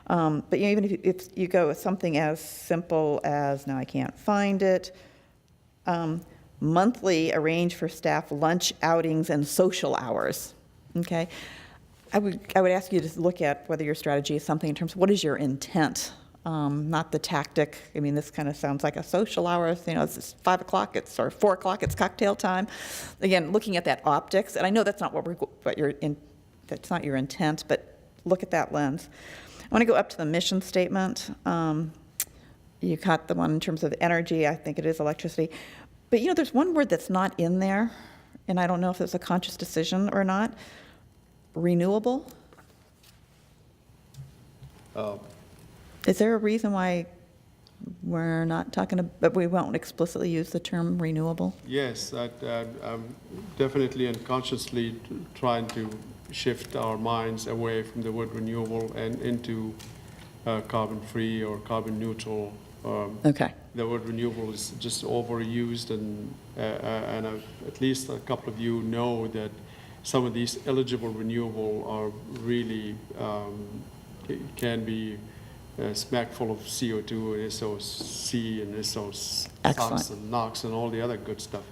But even if you go with something as simple as, now I can't find it, monthly arrange for staff lunch outings and social hours, okay? I would ask you to look at whether your strategy is something in terms of what is your intent, not the tactic. I mean, this kind of sounds like a social hour. It's 5 o'clock, or 4 o'clock, it's cocktail time. Again, looking at that optics, and I know that's not that's not your intent, but look at that lens. I want to go up to the mission statement. You caught the one in terms of energy. I think it is electricity. But there's one word that's not in there, and I don't know if it's a conscious decision or not. Renewable? Is there a reason why we're not talking but we won't explicitly use the term renewable? Yes, I'm definitely and consciously trying to shift our minds away from the word renewable and into carbon-free or carbon-neutral. Okay. The word renewable is just overused, and at least a couple of you know that some of these eligible renewable are really can be smack full of CO2 and SOC and SOx and NOx and all the other good stuff.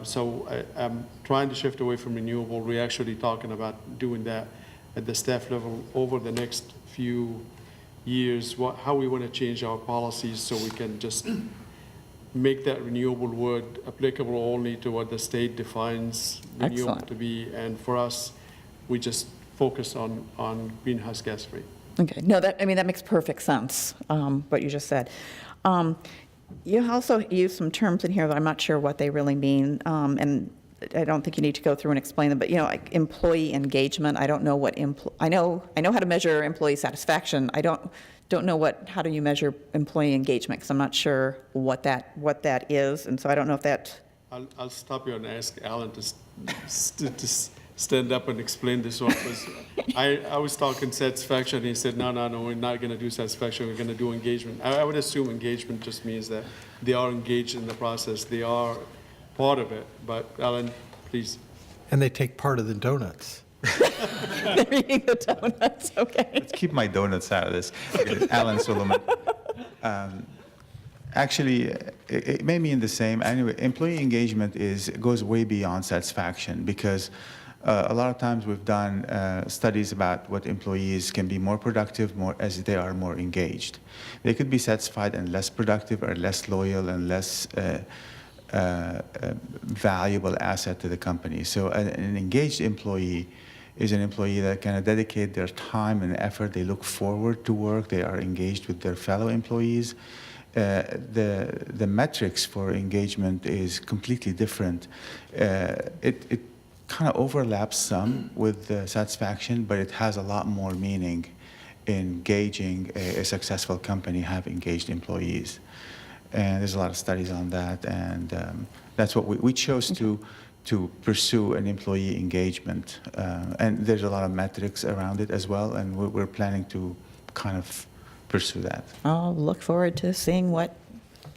So I'm trying to shift away from renewable. We're actually talking about doing that at the staff level over the next few years, how we want to change our policies so we can just make that renewable word applicable only to what the state defines renewable to be. And for us, we just focus on greenhouse gas free. Okay. No, that makes perfect sense, what you just said. You also use some terms in here that I'm not sure what they really mean, and I don't think you need to go through and explain them, but like employee engagement, I don't know what I know how to measure employee satisfaction. I don't know how do you measure employee engagement, because I'm not sure what that is, and so I don't know if that. I'll stop you and ask Alan to stand up and explain this one, because I was talking satisfaction. He said, no, we're not going to do satisfaction. We're going to do engagement. I would assume engagement just means that they are engaged in the process. They are part of it. But Alan, please. And they take part of the donuts. They're eating the donuts, okay. Let's keep my donuts out of this. Okay, Alan Solomon. Actually, it may mean the same. Anyway, employee engagement goes way beyond satisfaction, because A lot of times we've done studies about what employees can be more productive more as they are more engaged. They could be satisfied and less productive or less loyal and less valuable asset to the company. So an engaged employee is an employee that kind of dedicate their time and effort. They look forward to work. They are engaged with their fellow employees. The metrics for engagement is completely different. It kind of overlaps some with satisfaction, but it has a lot more meaning in gauging a successful company have engaged employees. And there's a lot of studies on that, and that's what we chose to pursue an employee engagement. And there's a lot of metrics around it as well, and we're planning to kind of pursue that. I'll look forward to seeing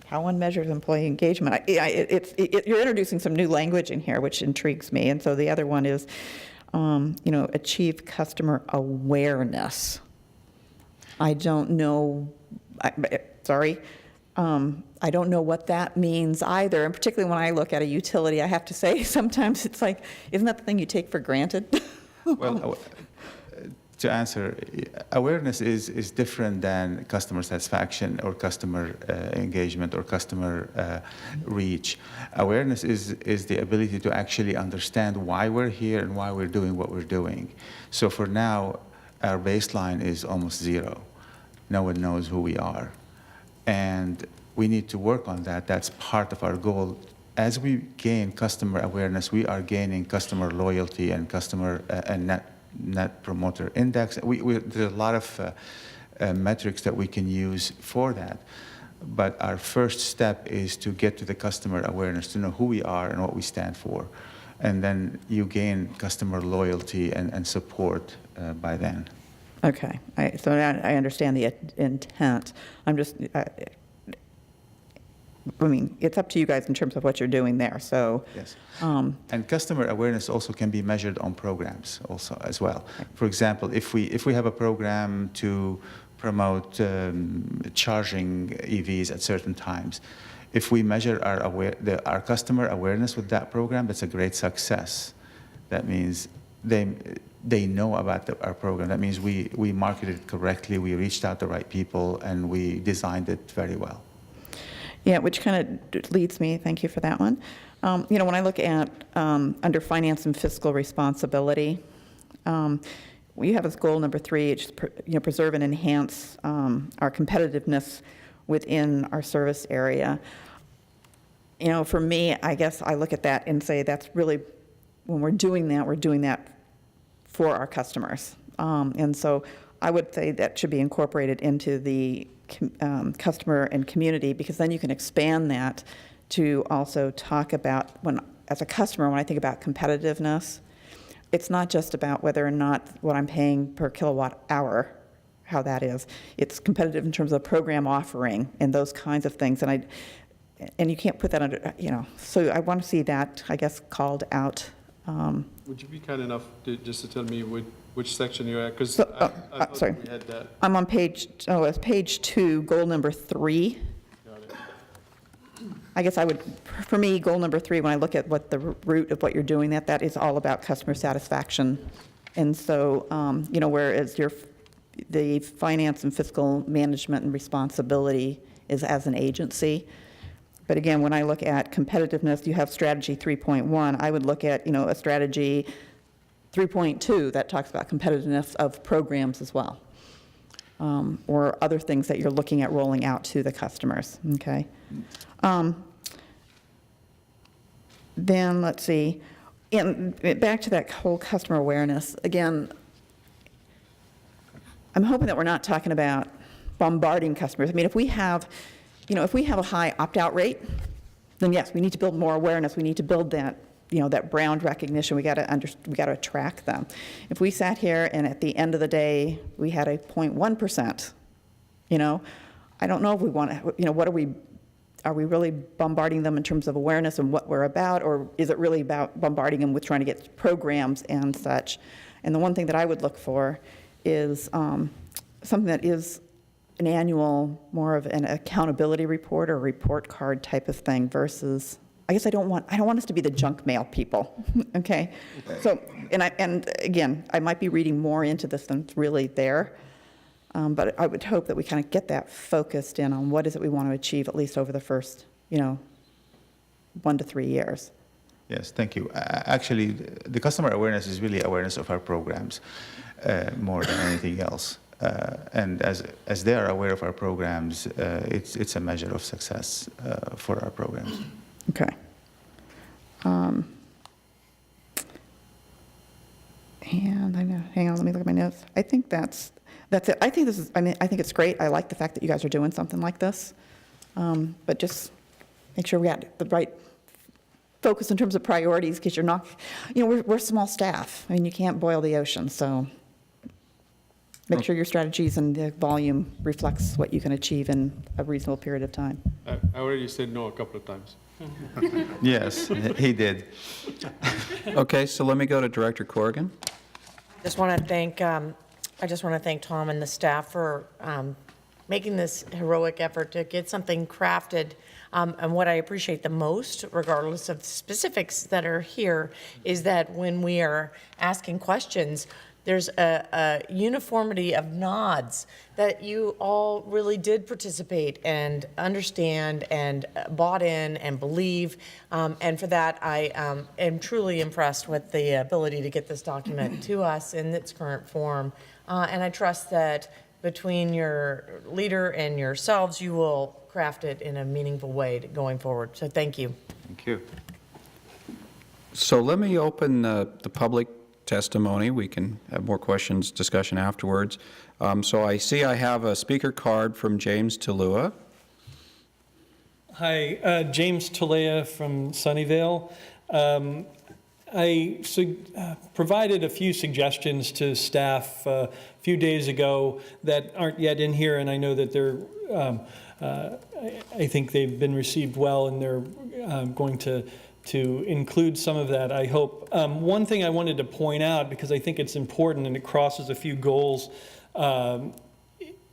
how one measures employee engagement. You're introducing some new language in here, which intrigues me. And so the other one is, achieve customer awareness. I don't know, I don't know what that means either. And particularly when I look at a utility, I have to say, sometimes it's like, isn't that the thing you take for granted? Well, to answer, awareness is different than customer satisfaction or customer engagement or customer reach. Awareness is the ability to actually understand why we're here and why we're doing what we're doing. So for now, our baseline is almost zero. No one knows who we are. And we need to work on that. That's part of our goal. As we gain customer awareness, we are gaining customer loyalty and customer and net promoter index. There's a lot of metrics that we can use for that. But our first step is to get to the customer awareness, to know who we are and what we stand for. And then you gain customer loyalty and support by then. Okay, so I understand the intent. I'm just, it's up to you guys in terms of what you're doing there, so. Yes. And customer awareness also can be measured on programs also as well. For example, if we have a program to promote charging EVs at certain times, if we measure our customer awareness with that program, that's a great success. That means they know about our program. That means we marketed it correctly, we reached out to the right people, and we designed it very well. Yeah, which kind of leads me, thank you for that one. When I look at under finance and fiscal responsibility, we have as goal number 3, it's, preserve and enhance our competitiveness within our service area. For me, I guess I look at that and say that's really, when we're doing that for our customers. And so I would say that should be incorporated into the customer and community, because then you can expand that to also talk about, as a customer, when I think about competitiveness, it's not just about whether or not what I'm paying per kilowatt hour, how that is. It's competitive in terms of program offering and those kinds of things. And you can't put that under, so I want to see that, I guess, called out. Would you be kind enough just to tell me which section you're at? Because So, I thought sorry. we had that. I'm on it's page 2, goal number 3. Got it. I guess for me, goal number 3, when I look at what the root of what you're doing, that is all about customer satisfaction. And so, whereas the finance and fiscal management and responsibility is as an agency. But again, when I look at competitiveness, you have strategy 3.1. I would look at, a strategy 3.2 that talks about competitiveness of programs as well, or other things that you're looking at rolling out to the customers, okay? Then let's see, and back to that whole customer awareness, again, I'm hoping that we're not talking about bombarding customers. I mean, if we have a high opt-out rate, then yes, we need to build more awareness. We need to build that, that brand recognition. We got to attract them. If we sat here and at the end of the day we had a 0.1%, I don't know if we want to. Are we really bombarding them in terms of awareness and what we're about, or is it really about bombarding them with trying to get programs and such? And the one thing that I would look for is something that is an annual, more of an accountability report or report card type of thing versus I guess I don't want us to be the junk mail people, okay? So, and again, I might be reading more into this than it's really there, but I would hope that we kind of get that focused in on what is it we want to achieve, at least over the first, 1 to 3 years. Yes, thank you. Actually, the customer awareness is really awareness of our programs more than anything else. And as they are aware of our programs, it's a measure of success for our programs. Okay. And I know, hang on, let me look at my notes. I think that's it. I think I think it's great. I like the fact that you guys are doing something like this. But just make sure we got the right focus in terms of priorities, because you're not, we're small staff. I mean, you can't boil the ocean, so make sure your strategies and the volume reflects what you can achieve in a reasonable period of time. I already said no a couple of times. Yes, he did. Okay, so let me go to Director Corrigan. I just want to thank Tom and the staff for making this heroic effort to get something crafted. And what I appreciate the most, regardless of the specifics that are here, is that when we are asking questions, there's a uniformity of nods that you all really did participate and understand and bought in and believe. And for that, I am truly impressed with the ability to get this document to us in its current form. And I trust that between your leader and yourselves, you will craft it in a meaningful way going forward. So thank you. Thank you. So let me open the public testimony. We can have more questions, discussion afterwards. So I see I have a speaker card from James Talua. Hi, James Talea from Sunnyvale. I provided a few suggestions to staff a few days ago that aren't yet in here, and I know that they're, I think they've been received well, and they're going to include some of that, I hope. One thing I wanted to point out, because I think it's important and it crosses a few goals,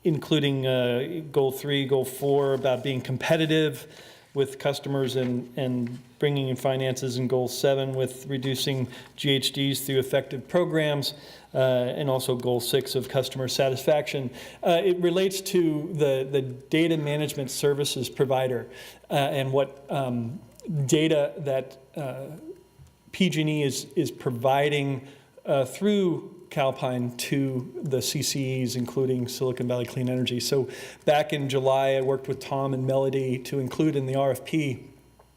including Goal 3, Goal 4, about being competitive with customers and bringing in finances, and Goal 7 with reducing GHGs through effective programs, and also Goal 6 of customer satisfaction. It relates to the data management services provider and what data that PG&E is providing through Calpine to the CCEs, including Silicon Valley Clean Energy. So back in July, I worked with Tom and Melody to include in the RFP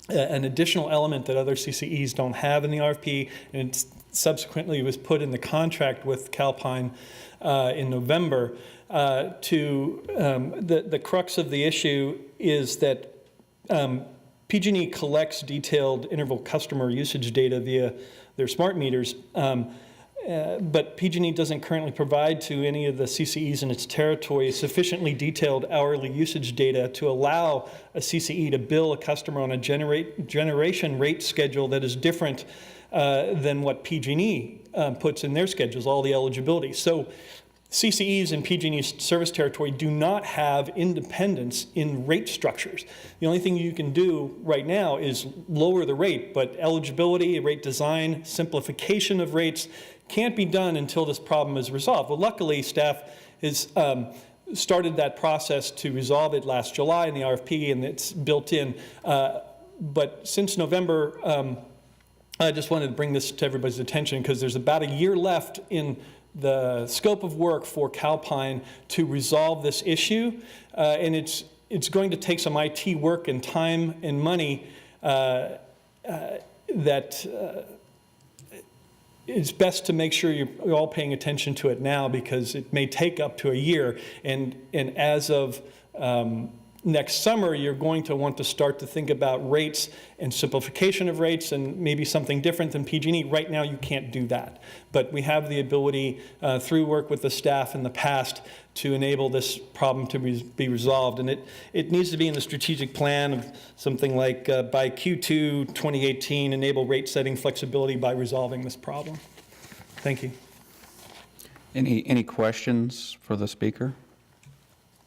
an additional element that other CCEs don't have in the RFP, and it subsequently was put in the contract with Calpine in November. The crux of the issue is that PG&E collects detailed interval customer usage data via their smart meters, but PG&E doesn't currently provide to any of the CCEs in its territory sufficiently detailed hourly usage data to allow a CCE to bill a customer on a generation rate schedule that is different than what PG&E puts in their schedules, all the eligibility. So CCEs in PG&E's service territory do not have independence in rate structures. The only thing you can do right now is lower the rate, but eligibility, rate design, simplification of rates can't be done until this problem is resolved. Well, luckily, staff has started that process to resolve it last July in the RFP, and it's built in. But since November, I just wanted to bring this to everybody's attention because there's about a year left in the scope of work for Calpine to resolve this issue, and it's going to take some IT work and time and money that it's best to make sure you're all paying attention to it now, because it may take up to a year, and as of next summer, you're going to want to start to think about rates and simplification of rates and maybe something different than PG&E. Right now, you can't do that. But we have the ability, through work with the staff in the past, to enable this problem to be resolved. And it needs to be in the strategic plan of something like by Q2 2018, enable rate setting flexibility by resolving this problem. Thank you. Any questions for the speaker?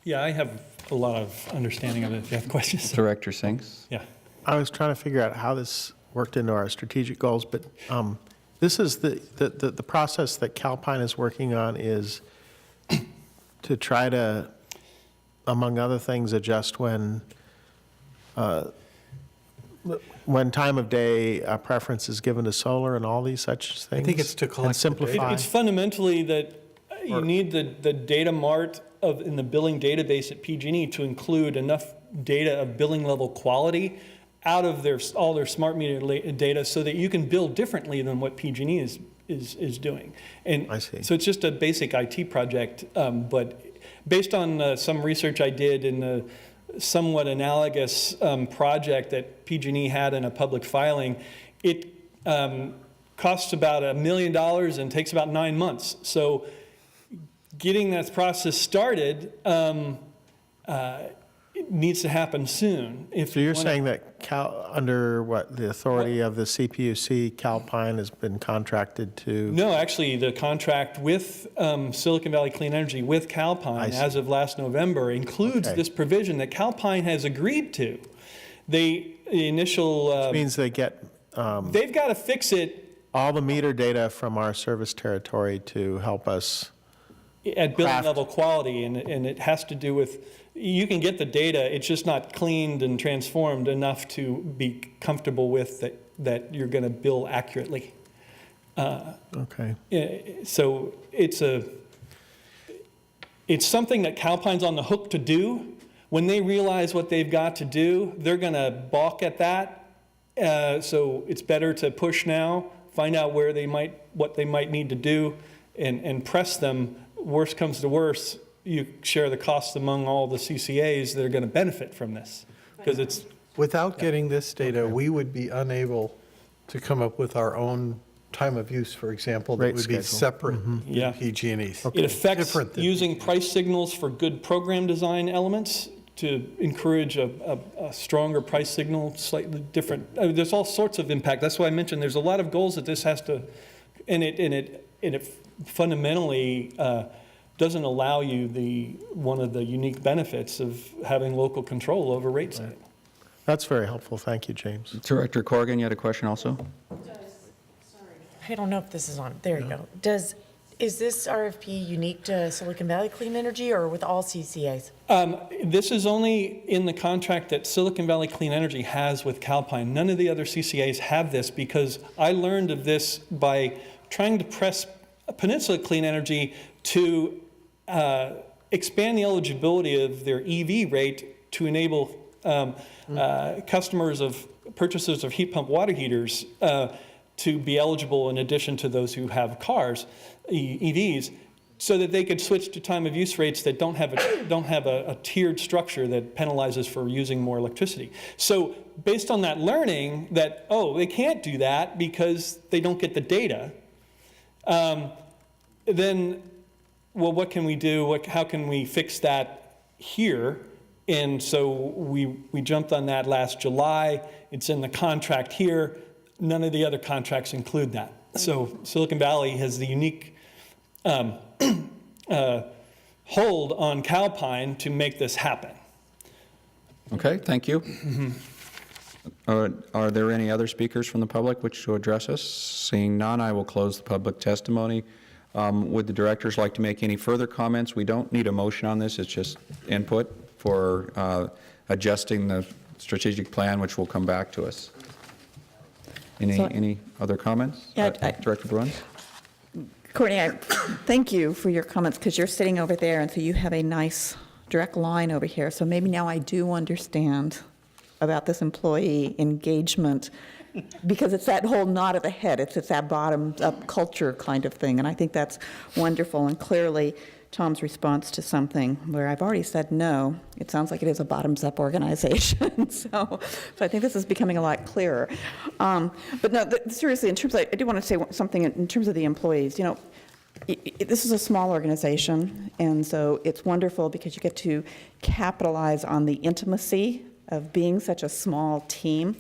Yeah, I have a lot of understanding of it if you have questions. Director Sinks? Yeah. I was trying to figure out how this worked into our strategic goals, but this is the process that Calpine is working on is to try to, among other things, adjust when time of day preference is given to solar and all these such things. think it's to collect and the simplify. It's fundamentally that you need the data mart in the billing database at PG&E to include enough data of billing level quality out of all their smart meter data so that you can bill differently than what PG&E is doing. And I see. so it's just a basic IT project, but based on some research I did in the somewhat analogous project that PG&E had in a public filing, it costs about $1 million and takes about 9 months. So getting that process started it needs to happen soon. So you're saying that under what, the authority of the CPUC, Calpine has been contracted to? No, actually, the contract with Silicon Valley Clean Energy with Calpine as of last November includes this provision that Calpine has agreed to. The initial... Which means they get... they've got to fix it... all the meter data from our service territory to help us... at billing level quality, and it has to do with... You can get the data, it's just not cleaned and transformed enough to be comfortable with that you're going to bill accurately. Okay. So it's something that Calpine's on the hook to do. When they realize what they've got to do, they're going to balk at that. So it's better to push now, find out what they might need to do, and press them. Worst comes to worst, you share the costs among all the CCAs that are going to benefit from this, because it's... Without getting this data, we would be unable to come up with our own time of use, for example, that Rate would be schedule. separate Yeah. than PG&E's. It affects Different than using price signals for good program design elements to encourage a stronger price signal, slightly different. There's all sorts of impact. That's why I mentioned there's a lot of goals that this has to, and it fundamentally doesn't allow you one of the unique benefits of having local control over rate setting. That's very helpful. Thank you, James. Director Corrigan, you had a question also? I don't know if this is on. There you go. Is this RFP unique to Silicon Valley Clean Energy or with all CCAs? This is only in the contract that Silicon Valley Clean Energy has with Calpine. None of the other CCAs have this, because I learned of this by trying to press Peninsula Clean Energy to expand the eligibility of their EV rate to enable purchasers of heat pump water heaters to be eligible in addition to those who have cars, EVs, so that they could switch to time of use rates that don't have a tiered structure that penalizes for using more electricity. So based on that learning that, they can't do that because they don't get the data, then, well, what can we do? How can we fix that here? And so we jumped on that last July. It's in the contract here. None of the other contracts include that. So Silicon Valley has the unique hold on Calpine to make this happen. Okay, thank you. Are there any other speakers from the public which to address us? Seeing none, I will close the public testimony. Would the directors like to make any further comments? We don't need a motion on this. It's just input for adjusting the strategic plan, which will come back to us. Any other comments? Yeah, Director Bruins? Courtney, thank you for your comments, because you're sitting over there, and so you have a nice direct line over here. So maybe now I do understand about this employee engagement, because it's that whole nod of the head. It's that bottom-up culture kind of thing, and I think that's wonderful. And clearly, Tom's response to something where I've already said no, it sounds like it is a bottoms-up organization. So I think this is becoming a lot clearer. But no, seriously, in terms of, I do want to say something in terms of the employees. You know, this is a small organization, and so it's wonderful because you get to capitalize on the intimacy of being such a small team.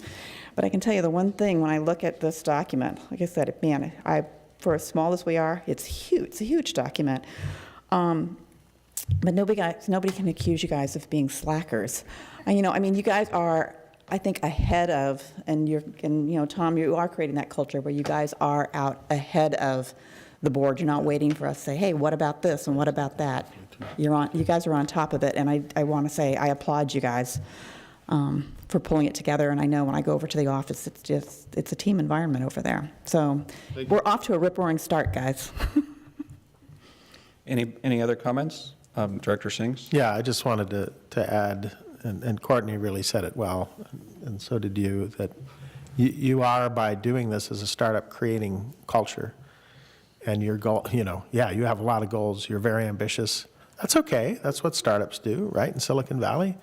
But I can tell you the one thing, when I look at this document, like I said, man, for as small as we are, it's huge. It's a huge document. But nobody can accuse you guys of being slackers. You guys are I think, ahead of, and Tom, you are creating that culture where you guys are out ahead of the board. You're not waiting for us to say, hey, what about this and what about that? You guys are on top of it, and I want to say I applaud you guys for pulling it together. And I know when I go over to the office, it's a team environment over there. So we're off to a rip-roaring start, guys. Any other comments? Director Sings? Yeah, I just wanted to add, and Courtney really said it well, and so did you, that you are, by doing this as a startup, creating culture. And your goal, you have a lot of goals. You're very ambitious. That's okay. That's what startups do, right, in Silicon Valley.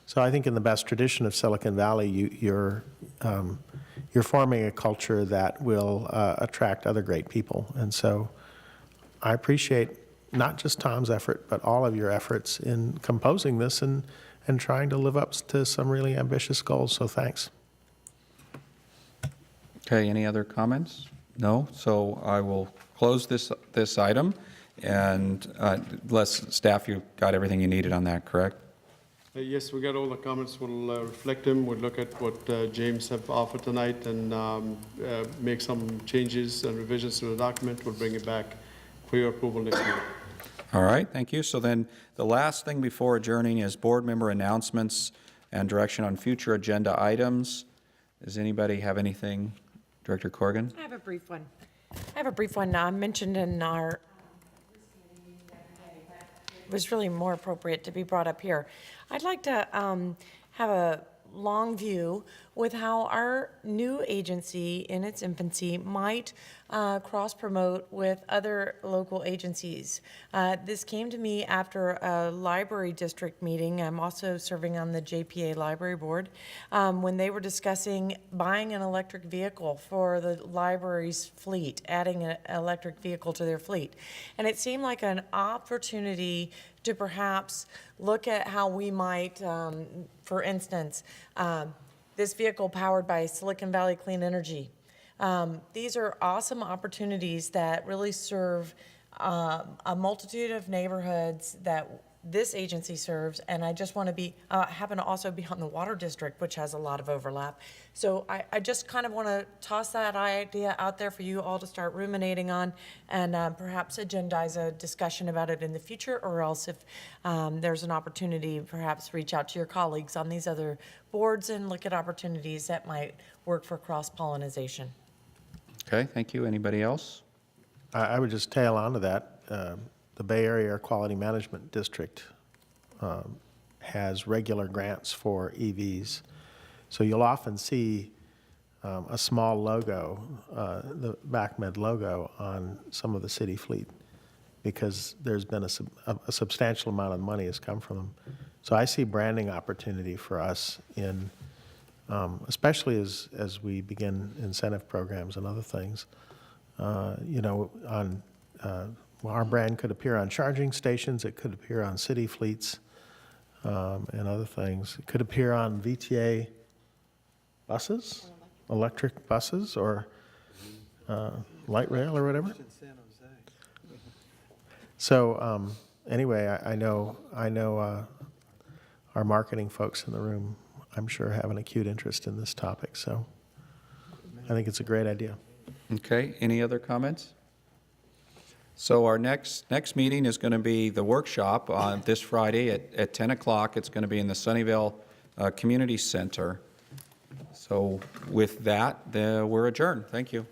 So I think in the best tradition of Silicon Valley, you're forming a culture that will attract other great people. And so I appreciate not just Tom's effort, but all of your efforts in composing this and trying to live up to some really ambitious goals. So thanks. Okay, any other comments? No? So I will close this item, and unless staff, you got everything you needed on that, correct? Yes, we got all the comments. We'll reflect them. We'll look at what James have offered tonight and make some changes and revisions to the document. We'll bring it back for your approval next week. All right, thank you. So then the last thing before adjourning is board member announcements and direction on future agenda items. Does anybody have anything? Director Corrigan? I have a brief one. Mentioned in our, it was really more appropriate to be brought up here. I'd like to have a long view with how our new agency in its infancy might cross-promote with other local agencies. This came to me after a library district meeting. I'm also serving on the JPA Library Board, when they were discussing buying an electric vehicle for the library's fleet, adding an electric vehicle to their fleet. And it seemed like an opportunity to perhaps look at how we might, for instance, this vehicle powered by Silicon Valley Clean Energy. These are awesome opportunities that really serve a multitude of neighborhoods that this agency serves, and I just want to be, happen to also be on the water district, which has a lot of overlap. So I just kind of want to toss that idea out there for you all to start ruminating on, and perhaps agendize a discussion about it in the future, or else if there's an opportunity, perhaps reach out to your colleagues on these other boards and look at opportunities that might work for cross-pollination. Okay, thank you. Anybody else? I would just tail on to that. The Bay Area Air Quality Management District has regular grants for EVs. So you'll often see a small logo, the BACMed logo, on some of the city fleet because there's been a substantial amount of money has come from them. So I see branding opportunity for us in, especially as we begin incentive programs and other things. Our brand could appear on charging stations, it could appear on city fleets, and other things. It could appear on VTA buses, electric buses, or light rail or whatever. So anyway, I know our marketing folks in the room, I'm sure, have an acute interest in this topic. So I think it's a great idea. Okay, any other comments? So our next meeting is going to be the workshop on this Friday at 10 o'clock. It's going to be in the Sunnyvale Community Center. So with that, we're adjourned. Thank you.